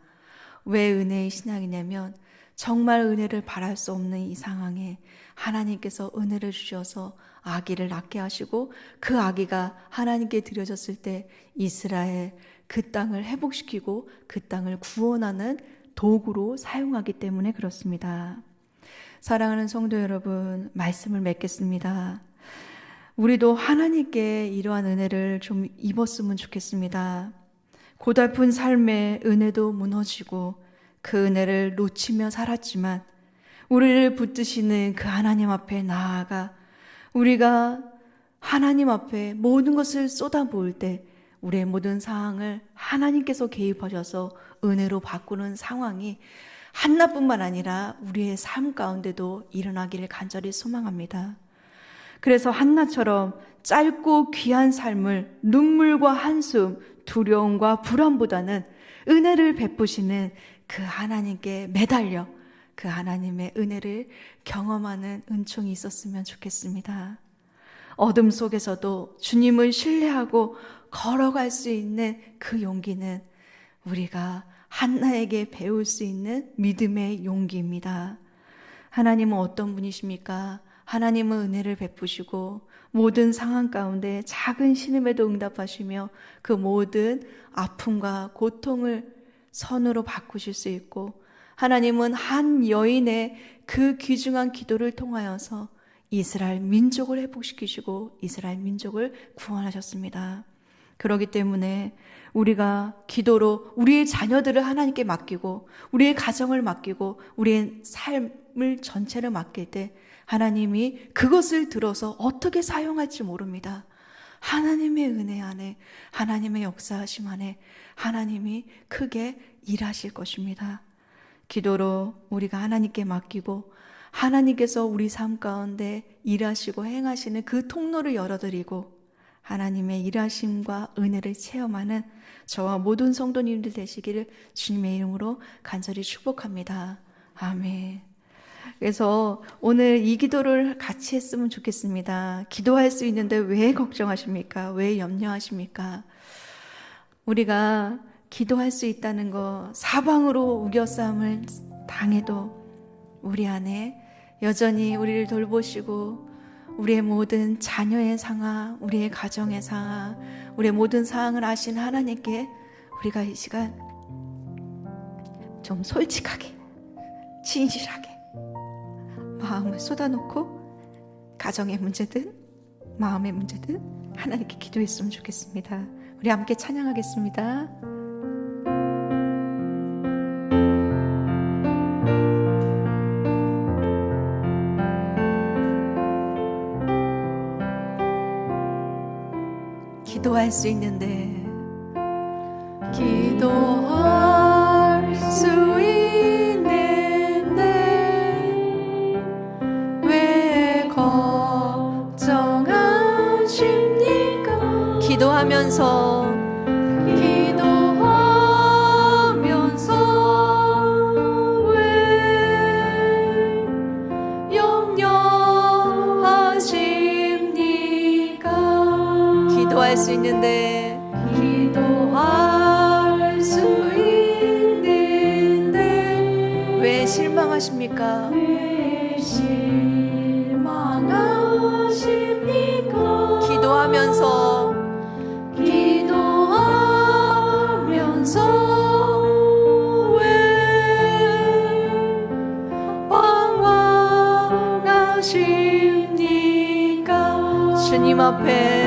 왜 은혜의 신앙이냐면 정말 은혜를 바랄 수 없는 이 상황에 하나님께서 은혜를 주셔서 아기를 낳게 하시고 그 아기가 하나님께 드려졌을 때 이스라엘 그 땅을 회복시키고 그 땅을 구원하는 도구로 사용하기 때문에 그렇습니다. 사랑하는 성도 여러분, 말씀을 맺겠습니다. 우리도 하나님께 이러한 은혜를 좀 입었으면 좋겠습니다. 고달픈 삶의 은혜도 무너지고 그 은혜를 놓치며 살았지만 우리를 붙드시는 그 하나님 앞에 나아가 우리가 하나님 앞에 모든 것을 쏟아부을 때 우리의 모든 상황을 하나님께서 개입하셔서 은혜로 바꾸는 상황이 한나뿐만 아니라 우리의 삶 가운데도 일어나기를 간절히 소망합니다. 그래서 한나처럼 짧고 귀한 삶을 눈물과 한숨, 두려움과 불안보다는 은혜를 베푸시는 그 하나님께 매달려 그 하나님의 은혜를 경험하는 은총이 있었으면 좋겠습니다. 어둠 속에서도 주님을 신뢰하고 걸어갈 수 있는 그 용기는 우리가 한나에게 배울 수 있는 믿음의 용기입니다. 하나님은 어떤 분이십니까? 하나님은 은혜를 베푸시고 모든 상황 가운데 작은 신음에도 응답하시며 그 모든 아픔과 고통을 선으로 바꾸실 수 있고 하나님은 한 여인의 그 귀중한 기도를 통하여서 이스라엘 민족을 회복시키시고 이스라엘 민족을 구원하셨습니다. 그렇기 때문에 우리가 기도로 우리의 자녀들을 하나님께 맡기고 우리의 가정을 맡기고 우리의 삶을 전체를 맡길 때 하나님이 그것을 들어서 어떻게 사용할지 모릅니다. 하나님의 은혜 안에 하나님의 역사하심 안에 하나님이 크게 일하실 것입니다. 기도로 우리가 하나님께 맡기고 하나님께서 우리 삶 가운데 일하시고 행하시는 그 통로를 열어드리고 하나님의 일하심과 은혜를 체험하는 저와 모든 성도님들 되시기를 주님의 이름으로 간절히 축복합니다. 아멘. 그래서 오늘 이 기도를 같이 했으면 좋겠습니다. 기도할 수 있는데 왜 걱정하십니까? 왜 염려하십니까? 우리가 기도할 수 있다는 거, 사방으로 우겨싸움을 당해도 우리 안에 여전히 우리를 돌보시고 우리의 모든 자녀의 상황, 우리의 가정의 상황, 우리의 모든 상황을 아신 하나님께 우리가 이 시간 좀 솔직하게, 진실하게 마음을 쏟아놓고 가정의 문제든 마음의 문제든 하나님께 기도했으면 좋겠습니다. 우리 함께 찬양하겠습니다. 기도할 수 있는데 기도할 수 있는데 왜 걱정하십니까? 기도하면서 왜 염려하십니까? 기도할 수 있는데 기도할 수 있는데 왜 실망하십니까? 왜 실망하십니까? 기도하면서 경영하십니까? 주님 앞에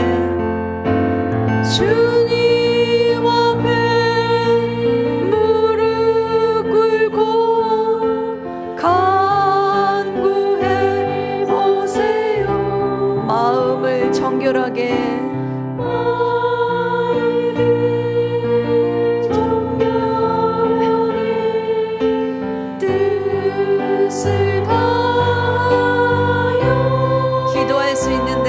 무릎 꿇고 간구해 보세요. 마음을 정결하게 뜻을 다하여 기도할 수 있는데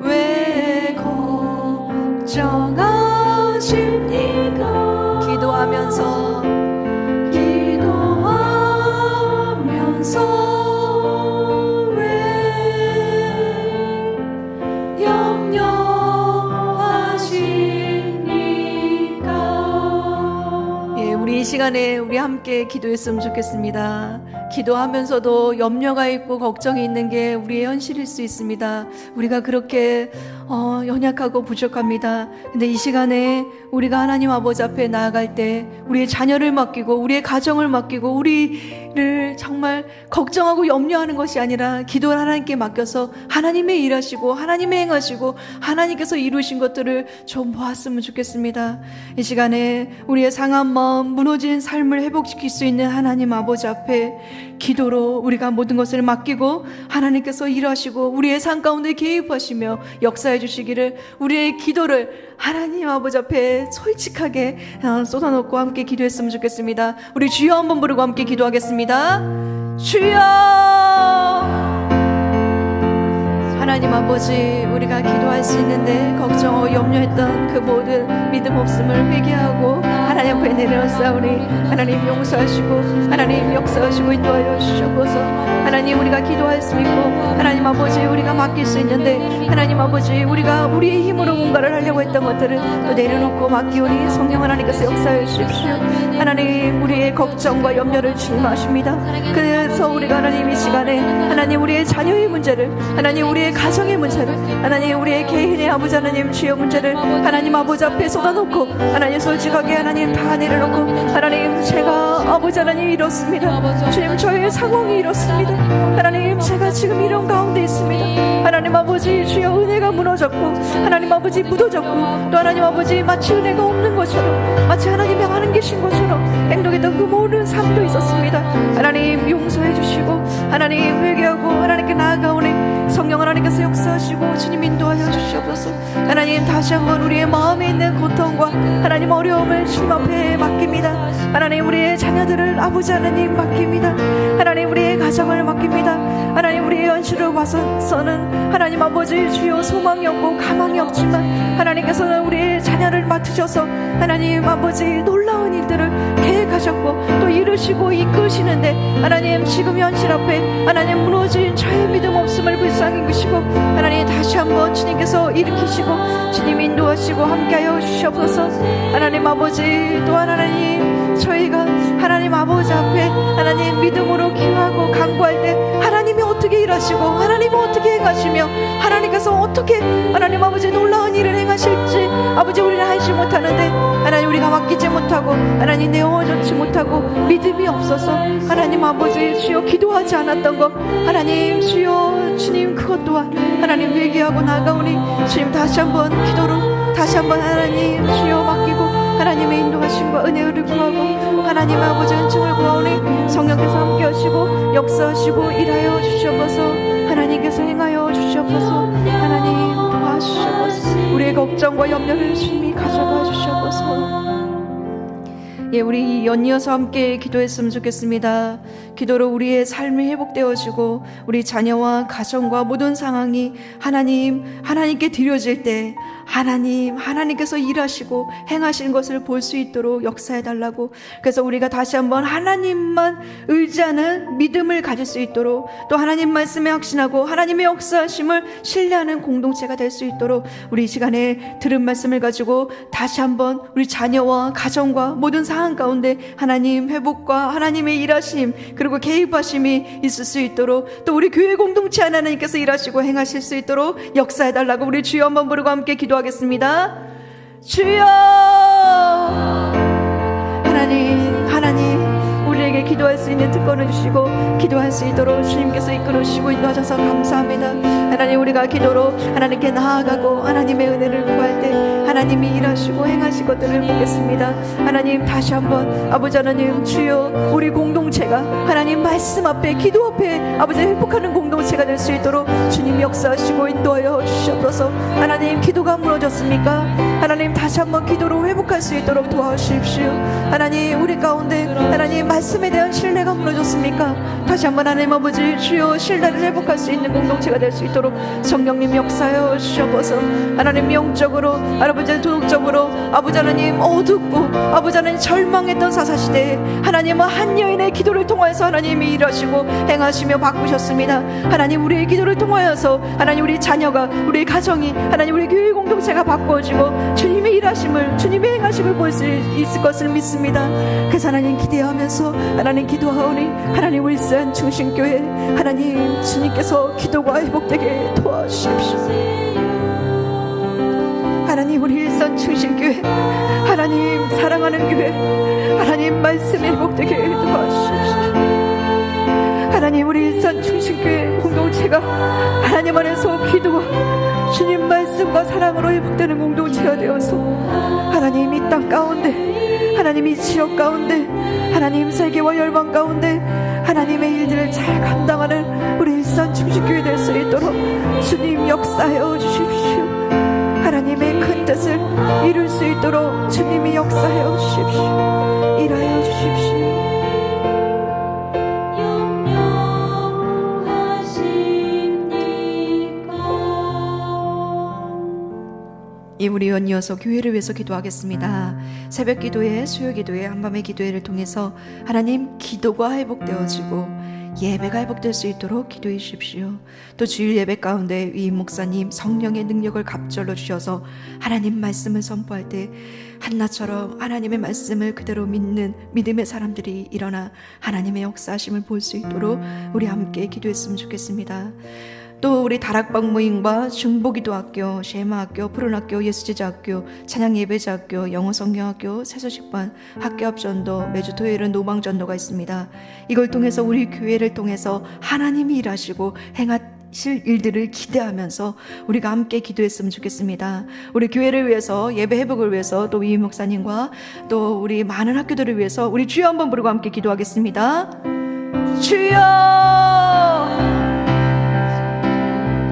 왜 걱정하십니까? 기도하면서 왜 염려하십니까? 예, 우리 이 시간에 우리 함께 기도했으면 좋겠습니다. 기도하면서도 염려가 있고 걱정이 있는 게 우리의 현실일 수 있습니다. 우리가 그렇게 연약하고 부족합니다. 근데 이 시간에 우리가 하나님 아버지 앞에 나아갈 때 우리의 자녀를 맡기고 우리의 가정을 맡기고 우리를 정말 걱정하고 염려하는 것이 아니라 기도를 하나님께 맡겨서 하나님의 일하시고 하나님의 행하시고 하나님께서 이루신 것들을 좀 보았으면 좋겠습니다. 이 시간에 우리의 상한 마음, 무너진 삶을 회복시킬 수 있는 하나님 아버지 앞에 기도로 우리가 모든 것을 맡기고 하나님께서 일하시고 우리의 삶 가운데 개입하시며 역사해 주시기를, 우리의 기도를 하나님 아버지 앞에 솔직하게 쏟아놓고 함께 기도했으면 좋겠습니다. 우리 주여 한번 부르고 함께 기도하겠습니다. 주여! 하나님 아버지, 우리가 기도할 수 있는데 걱정하고 염려했던 그 모든 믿음 없음을 회개하고 하나님 앞에 내려놓사오니 하나님 용서하시고 하나님 역사하시고 인도하여 주셔서 하나님 우리가 기도할 수 있고 하나님 아버지 우리가 맡길 수 있는데 하나님 아버지 우리가 우리의 힘으로 뭔가를 하려고 했던 것들을 또 내려놓고 맡기오니 성령 하나님께서 역사해 주십시오. 하나님 우리의 걱정과 염려를 주님 아십니다. 그래서 우리가 하나님 이 시간에 하나님 우리의 자녀의 문제를, 하나님 우리의 가정의 문제를, 하나님 우리의 개인의 아버지 하나님 주의 문제를 하나님 아버지 앞에 쏟아놓고 하나님 솔직하게 하나님 다 내려놓고 하나님 제가 아버지 하나님 이렇습니다. 주님 저의 상황이 이렇습니다. 하나님 제가 지금 이런 가운데 있습니다. 하나님 아버지 주여 은혜가 무너졌고 하나님 아버지 묻어졌고 또 하나님 아버지 마치 은혜가 없는 것처럼 마치 하나님이 안 계신 것처럼 행동했던 그 모든 삶도 있었습니다. 하나님 용서해 주시고 하나님 회개하고 하나님께 나아가오니 성령 하나님께서 역사하시고 주님 인도하여 주시옵소서. 하나님 다시 한번 우리의 마음에 있는 고통과 하나님 어려움을 주님 앞에 맡깁니다. 하나님 우리의 자녀들을 아버지 하나님 맡깁니다. 하나님 우리의 가정을 맡깁니다. 하나님 우리의 현실을 봐서는 하나님 아버지 주여 소망이 없고 가망이 없지만 하나님께서는 우리의 자녀를 맡으셔서 하나님 아버지 놀라운 일들을 계획하셨고 또 이루시고 이끄시는데 하나님 지금 현실 앞에 하나님 무너진 저의 믿음 없음을 불쌍히 여기시고 하나님 다시 한번 주님께서 일으키시고 주님 인도하시고 함께하여 주시옵소서. 하나님 아버지 또한 하나님 저희가 하나님 아버지 앞에 하나님 믿음으로 기도하고 간구할 때 하나님이 어떻게 일하시고 하나님이 어떻게 행하시며 하나님께서 어떻게 하나님 아버지 놀라운 일을 행하실지 아버지 우리는 알지 못하는데 하나님 우리가 맡기지 못하고 하나님 내어놓지 못하고 믿음이 없어서 하나님 아버지 주여 기도하지 않았던 것 하나님 주여 주님 그것 또한 하나님 회개하고 나가오니 주님 다시 한번 기도로 다시 한번 하나님 주여 맡기고 하나님의 인도하심과 은혜를 구하고 하나님 아버지 은총을 구하오니 성령께서 함께 하시고 역사하시고 일하여 주시옵소서. 하나님께서 행하여 주시옵소서. 하나님 도와주시옵소서. 우리의 걱정과 염려를 주님이 가져가 주시옵소서. 예, 우리 연이어서 함께 기도했으면 좋겠습니다. 기도로 우리의 삶이 회복되어지고 우리 자녀와 가정과 모든 상황이 하나님께 드려질 때 하나님께서 일하시고 행하시는 것을 볼 수 있도록 역사해 달라고. 그래서 우리가 다시 한번 하나님만 의지하는 믿음을 가질 수 있도록 또 하나님 말씀에 확신하고 하나님의 역사하심을 신뢰하는 공동체가 될 수 있도록 우리 이 시간에 들은 말씀을 가지고 다시 한번 우리 자녀와 가정과 모든 상황 가운데 하나님 회복과 하나님의 일하심 그리고 개입하심이 있을 수 있도록 또 우리 교회 공동체 하나님께서 일하시고 행하실 수 있도록 역사해 달라고 우리 주여 한번 부르고 함께 기도하겠습니다. 주여 기도할 수 있는 특권을 주시고 기도할 수 있도록 주님께서 이끌어 주시고 인도하셔서 감사합니다. 하나님, 우리가 기도로 하나님께 나아가고 하나님의 은혜를 구할 때 하나님이 일하시고 행하실 것들을 보겠습니다. 하나님, 다시 한번 아버지 하나님, 주여 우리 공동체가 하나님 말씀 앞에, 기도 앞에 아버지 회복하는 공동체가 될 수 있도록 주님 역사하시고 인도하여 주시옵소서. 하나님, 기도가 무너졌습니까? 하나님, 다시 한번 기도로 회복할 수 있도록 도와주십시오. 하나님, 우리 가운데 하나님 말씀에 대한 신뢰가 무너졌습니까? 다시 한번 하나님 아버지 주여 신뢰를 회복할 수 있는 공동체가 될 수 있도록 성령님 역사하여 주시옵소서. 하나님, 영적으로 아버지 도덕적으로 아버지 하나님 어둡고 아버지 하나님 절망했던 사사시대에 하나님은 한 여인의 기도를 통하여서 하나님이 일하시고 행하시며 바꾸셨습니다. 하나님, 우리의 기도를 통하여서 하나님 우리 자녀가, 우리 가정이, 하나님 우리 교회 공동체가 바꾸어지고 주님의 일하심을, 주님의 행하심을 볼 수 있을 것을 믿습니다. 그래서 하나님 기대하면서 하나님 기도하오니 하나님 울산 중심교회 하나님 주님께서 기도가 회복되게 도와주십시오. 하나님, 우리 일산 중심교회 하나님 사랑하는 교회 하나님 말씀이 회복되게 도와주십시오. 하나님, 우리 일산 중심교회 공동체가 하나님 안에서 기도와 주님 말씀과 사랑으로 회복되는 공동체가 되어서 하나님 이 땅 가운데, 하나님 이 지역 가운데, 하나님 세계와 열방 가운데 하나님의 일들을 잘 감당하는 우리 일산 중심교회 될 수 있도록 주님 역사하여 주십시오. 하나님의 큰 뜻을 이룰 수 있도록 주님이 역사하여 주십시오. 일하여 주십시오. 이 우리 연이어서 교회를 위해서 기도하겠습니다. 새벽 기도회, 수요 기도회, 한밤의 기도회를 통해서 하나님 기도가 회복되어지고 예배가 회복될 수 있도록 기도해 주십시오. 또 주일 예배 가운데 위임 목사님 성령의 능력을 갑절로 주셔서 하나님 말씀을 선포할 때 한나처럼 하나님의 말씀을 그대로 믿는 믿음의 사람들이 일어나 하나님의 역사하심을 볼 수 있도록 우리 함께 기도했으면 좋겠습니다. 또 우리 다락방 모임과 중보기도학교, 쉐마학교, 푸른학교, 예수제자학교, 찬양예배자학교, 영어성경학교, 새소식반, 학교앞전도, 매주 토요일은 노방전도가 있습니다. 이걸 통해서 우리 교회를 통해서 하나님이 일하시고 행하실 일들을 기대하면서 우리가 함께 기도했으면 좋겠습니다. 우리 교회를 위해서, 예배 회복을 위해서, 또 위임 목사님과 또 우리 많은 학교들을 위해서 우리 주여 한번 부르고 함께 기도하겠습니다. 주여!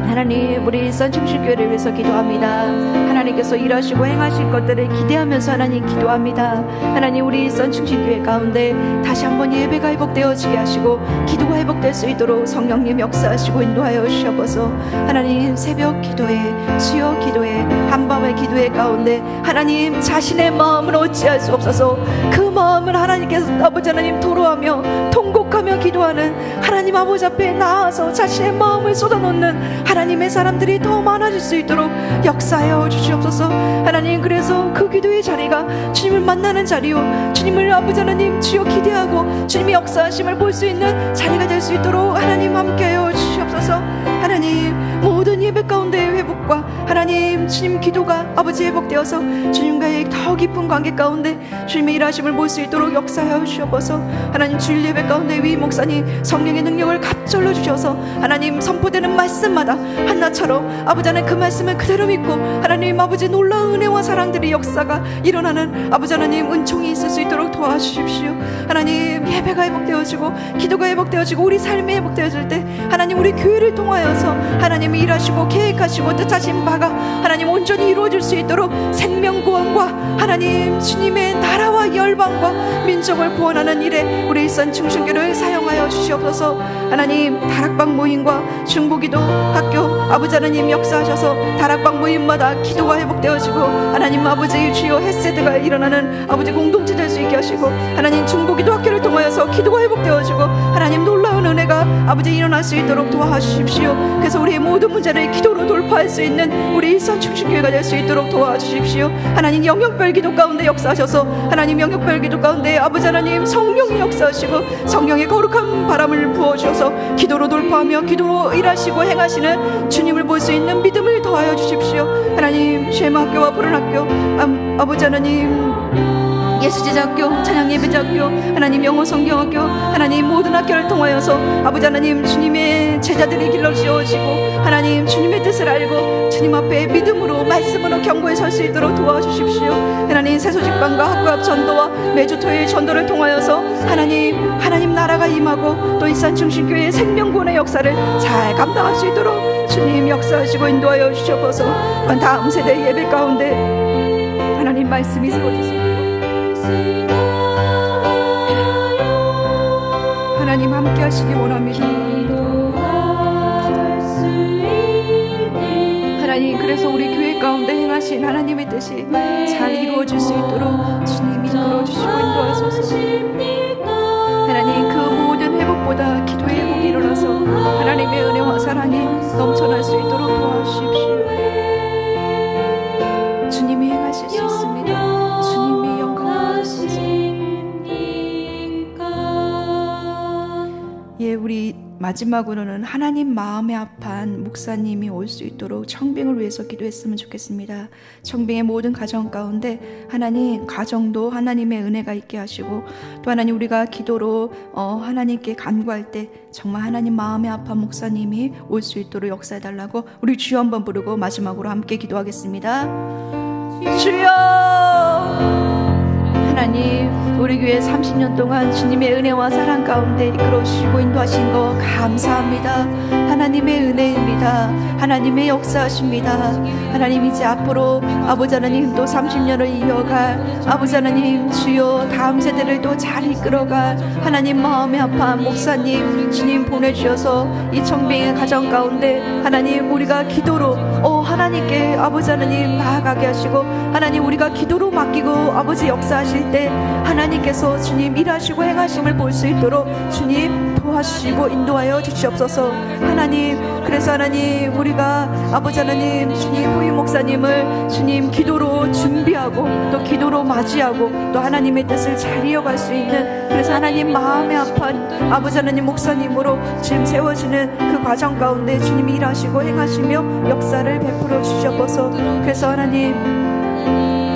하나님, 우리 일산 중심교회를 위해서 기도합니다. 하나님께서 일하시고 행하실 것들을 기대하면서 하나님 기도합니다. 하나님, 우리 일산 중심교회 가운데 다시 한번 예배가 회복되어지게 하시고 기도가 회복될 수 있도록 성령님 역사하시고 인도하여 주셔서 하나님 새벽 기도회, 수요 기도회, 한밤의 기도회 가운데 하나님 자신의 마음을 어찌할 수 없어서 그 마음을 하나님께서 아버지 하나님 토로하며 통곡하며 기도하는 하나님 아버지 앞에 나아서 자신의 마음을 쏟아놓는 하나님의 사람들이 더 많아질 수 있도록 역사하여 주시옵소서. 하나님, 그래서 그 기도의 자리가 주님을 만나는 자리요, 주님을 아버지 하나님 주여 기대하고 주님의 역사하심을 볼 수 있는 자리가 될 수 있도록 하나님 함께하여 주시옵소서. 하나님, 모든 예배 가운데 회복과 하나님 주님 기도가 아버지 회복되어서 주님과의 더 깊은 관계 가운데 주님의 일하심을 볼 수 있도록 역사하여 주시옵소서. 하나님, 주일 예배 가운데 위 목사님 성령의 능력을 갑절로 주셔서 하나님 선포되는 말씀마다 한나처럼 아버지 하나님 그 말씀을 그대로 믿고 하나님 아버지 놀라운 은혜와 사랑들이 역사가 일어나는 아버지 하나님 은총이 있을 수 있도록 도와주십시오. 하나님, 예배가 회복되어지고 기도가 회복되어지고 우리 삶이 회복되어질 때 하나님 우리 교회를 통하여서 하나님이 일하시고 계획하시고 뜻하신 바가 하나님 온전히 이루어질 수 있도록 생명구원과 하나님 주님의 나라와 열방과 민족을 구원하는 일에 우리 일산 중심교회를 사용하여 주시옵소서. 하나님, 다락방 모임과 중보기도 학교 아버지 하나님 역사하셔서 다락방 모임마다 기도가 회복되어지고 하나님 아버지 주여 햇세드가 일어나는 아버지 공동체 될 수 있게 하시고 하나님 중보기도 학교를 통하여서 기도가 회복되어지고 하나님 놀라운 은혜가 아버지 일어날 수 있도록 도와주십시오. 그래서 우리의 모든 문제를 기도로 돌파할 수 있는 우리 일산 중심교회가 될 수 있도록 도와주십시오. 하나님, 영역별 기도 가운데 역사하셔서 하나님 영역별 기도 가운데 아버지 하나님 성령이 역사하시고 성령의 거룩한 바람을 부어주셔서 기도로 돌파하며 기도로 일하시고 행하시는 주님을 볼 수 있는 믿음을 더하여 주십시오. 하나님, 쉐마학교와 푸른학교 아버지 하나님 예수제자학교, 찬양예배자학교, 하나님 영어성경학교, 하나님 모든 학교를 통하여서 아버지 하나님 주님의 제자들이 길러 지어지고 하나님 주님의 뜻을 알고 주님 앞에 믿음으로 말씀으로 경고에 설 수 있도록 도와주십시오. 하나님 세소직방과 학교 앞 전도와 매주 토요일 전도를 통하여서 하나님 나라가 임하고 또 일산 중심교회의 생명구원의 역사를 잘 감당할 수 있도록 주님 역사하시고 인도하여 주셔서 다음 세대 예배 가운데 하나님 말씀이 세워지소서. 하나님 함께 하시기 원합니다. 하나님, 그래서 우리 교회 가운데 행하신 하나님의 뜻이 잘 이루어질 수 있도록 주님 이끌어 주시고 인도하소서. 하나님, 그 모든 회복보다 기도의 회복이 일어나서 하나님의 은혜와 사랑이 넘쳐날 수 있도록 도와주십시오. 주님이 행하실 수 있습니다. 주님이 영광을 받으소서. 예, 우리 마지막으로는 하나님 마음에 합한 목사님이 올 수 있도록 청빙을 위해서 기도했으면 좋겠습니다. 청빙의 모든 가정 가운데 하나님 가정도 하나님의 은혜가 있게 하시고 또 하나님 우리가 기도로 하나님께 간구할 때 정말 하나님 마음에 합한 목사님이 올 수 있도록 역사해달라고 우리 주여 한번 부르고 마지막으로 함께 기도하겠습니다. 주여! 하나님, 우리 교회 30년 동안 주님의 은혜와 사랑 가운데 이끌어 주시고 인도하신 거 감사합니다. 하나님의 은혜입니다. 하나님의 역사하십니다. 하나님, 이제 앞으로 아버지 하나님 또 30년을 이어갈 아버지 하나님 주여 다음 세대를 또 잘 이끌어갈 하나님 마음에 합한 목사님 주님 보내주셔서 이 청빙의 가정 가운데 하나님 우리가 기도로 하나님께 아버지 하나님 나아가게 하시고 하나님 우리가 기도로 맡기고 아버지 역사하실 때 하나님께서 주님 일하시고 행하심을 볼 수 있도록 주님 도와주시고 인도하여 주시옵소서. 하나님, 그래서 하나님 우리가 아버지 하나님 주님 후임 목사님을 주님 기도로 준비하고 또 기도로 맞이하고 또 하나님의 뜻을 잘 이어갈 수 있는 그래서 하나님 마음에 합한 아버지 하나님 목사님으로 지금 세워지는 그 과정 가운데 주님이 일하시고 행하시며 역사를 베풀어 주시옵소서. 그래서 하나님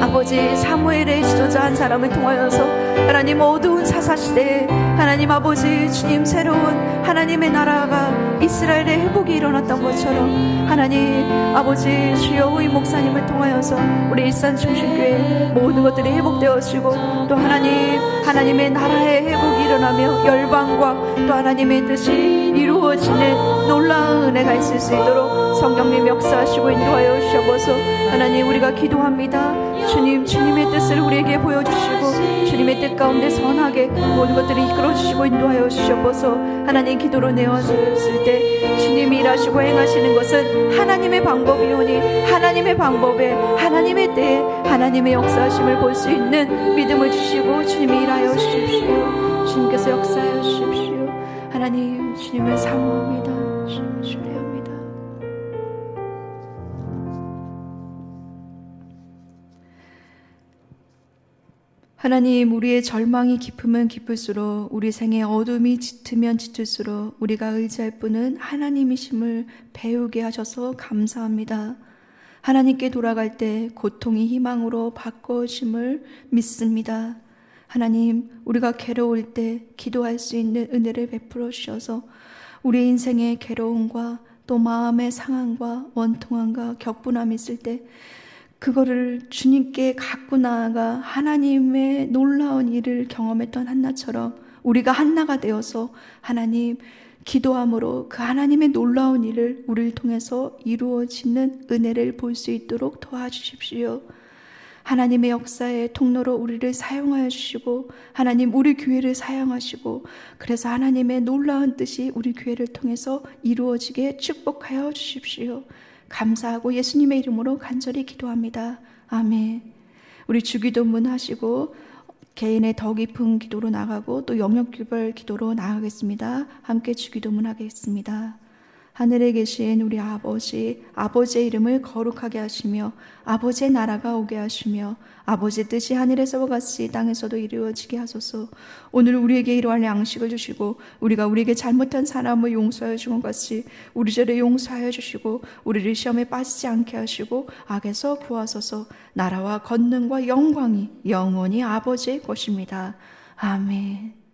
아버지 사무엘의 지도자 한 사람을 통하여서 하나님 어두운 사사시대에 하나님 아버지 주님 새로운 하나님의 나라가 이스라엘의 회복이 일어났던 것처럼 하나님 아버지 주여 후임 목사님을 통하여서 우리 일산 중심교회 모든 것들이 회복되어지고 또 하나님의 나라의 회복이 일어나며 열방과 또 하나님의 뜻이 이루어지는 놀라운 은혜가 있을 수 있도록 성령님 역사하시고 인도하여 주셔서 하나님 우리가 기도합니다. 주님의 뜻을 우리에게 보여주시고 주님의 뜻 가운데 선하게 모든 것들을 이끌어주시고 인도하여 주셔서 하나님 기도로 내어주실 때 주님이 일하시고 행하시는 것은 하나님의 방법이오니 하나님의 방법에 하나님의 때에 하나님의 역사하심을 볼 수 있는 믿음을 주시고 주님이 일하여 주십시오. 주님께서 역사하여 주십시오. 하나님 주님을 사모합니다. 주님을 신뢰합니다. 하나님, 우리의 절망이 깊으면 깊을수록 우리 생의 어둠이 짙으면 짙을수록 우리가 의지할 분은 하나님이심을 배우게 하셔서 감사합니다. 하나님께 돌아갈 때 고통이 희망으로 바꿔심을 믿습니다. 하나님, 우리가 괴로울 때 기도할 수 있는 은혜를 베풀어 주셔서 우리 인생의 괴로움과 또 마음의 상함과 원통함과 격분함이 있을 때 그거를 주님께 갖고 나아가 하나님의 놀라운 일을 경험했던 한나처럼 우리가 한나가 되어서 하나님 기도함으로 그 하나님의 놀라운 일을 우리를 통해서 이루어지는 은혜를 볼 수 있도록 도와주십시오. 하나님의 역사의 통로로 우리를 사용하여 주시고 하나님 우리 교회를 사용하시고 그래서 하나님의 놀라운 뜻이 우리 교회를 통해서 이루어지게 축복하여 주십시오. 감사하고 예수님의 이름으로 간절히 기도합니다. 아멘. 우리 주기도문 하시고 개인의 더 깊은 기도로 나가고 또 영역규별 기도로 나가겠습니다. 함께 주기도문 하겠습니다. 하늘에 계신 우리 아버지, 아버지의 이름을 거룩하게 하시며 아버지의 나라가 오게 하시며 아버지의 뜻이 하늘에서와 같이 땅에서도 이루어지게 하소서. 오늘 우리에게 일용할 양식을 주시고 우리가 우리에게 잘못한 사람을 용서하여 준 것 같이 우리 죄를 용서하여 주시고 우리를 시험에 빠지지 않게 하시고 악에서 구하소서. 나라와 권능과 영광이 영원히 아버지의 것입니다. 아멘.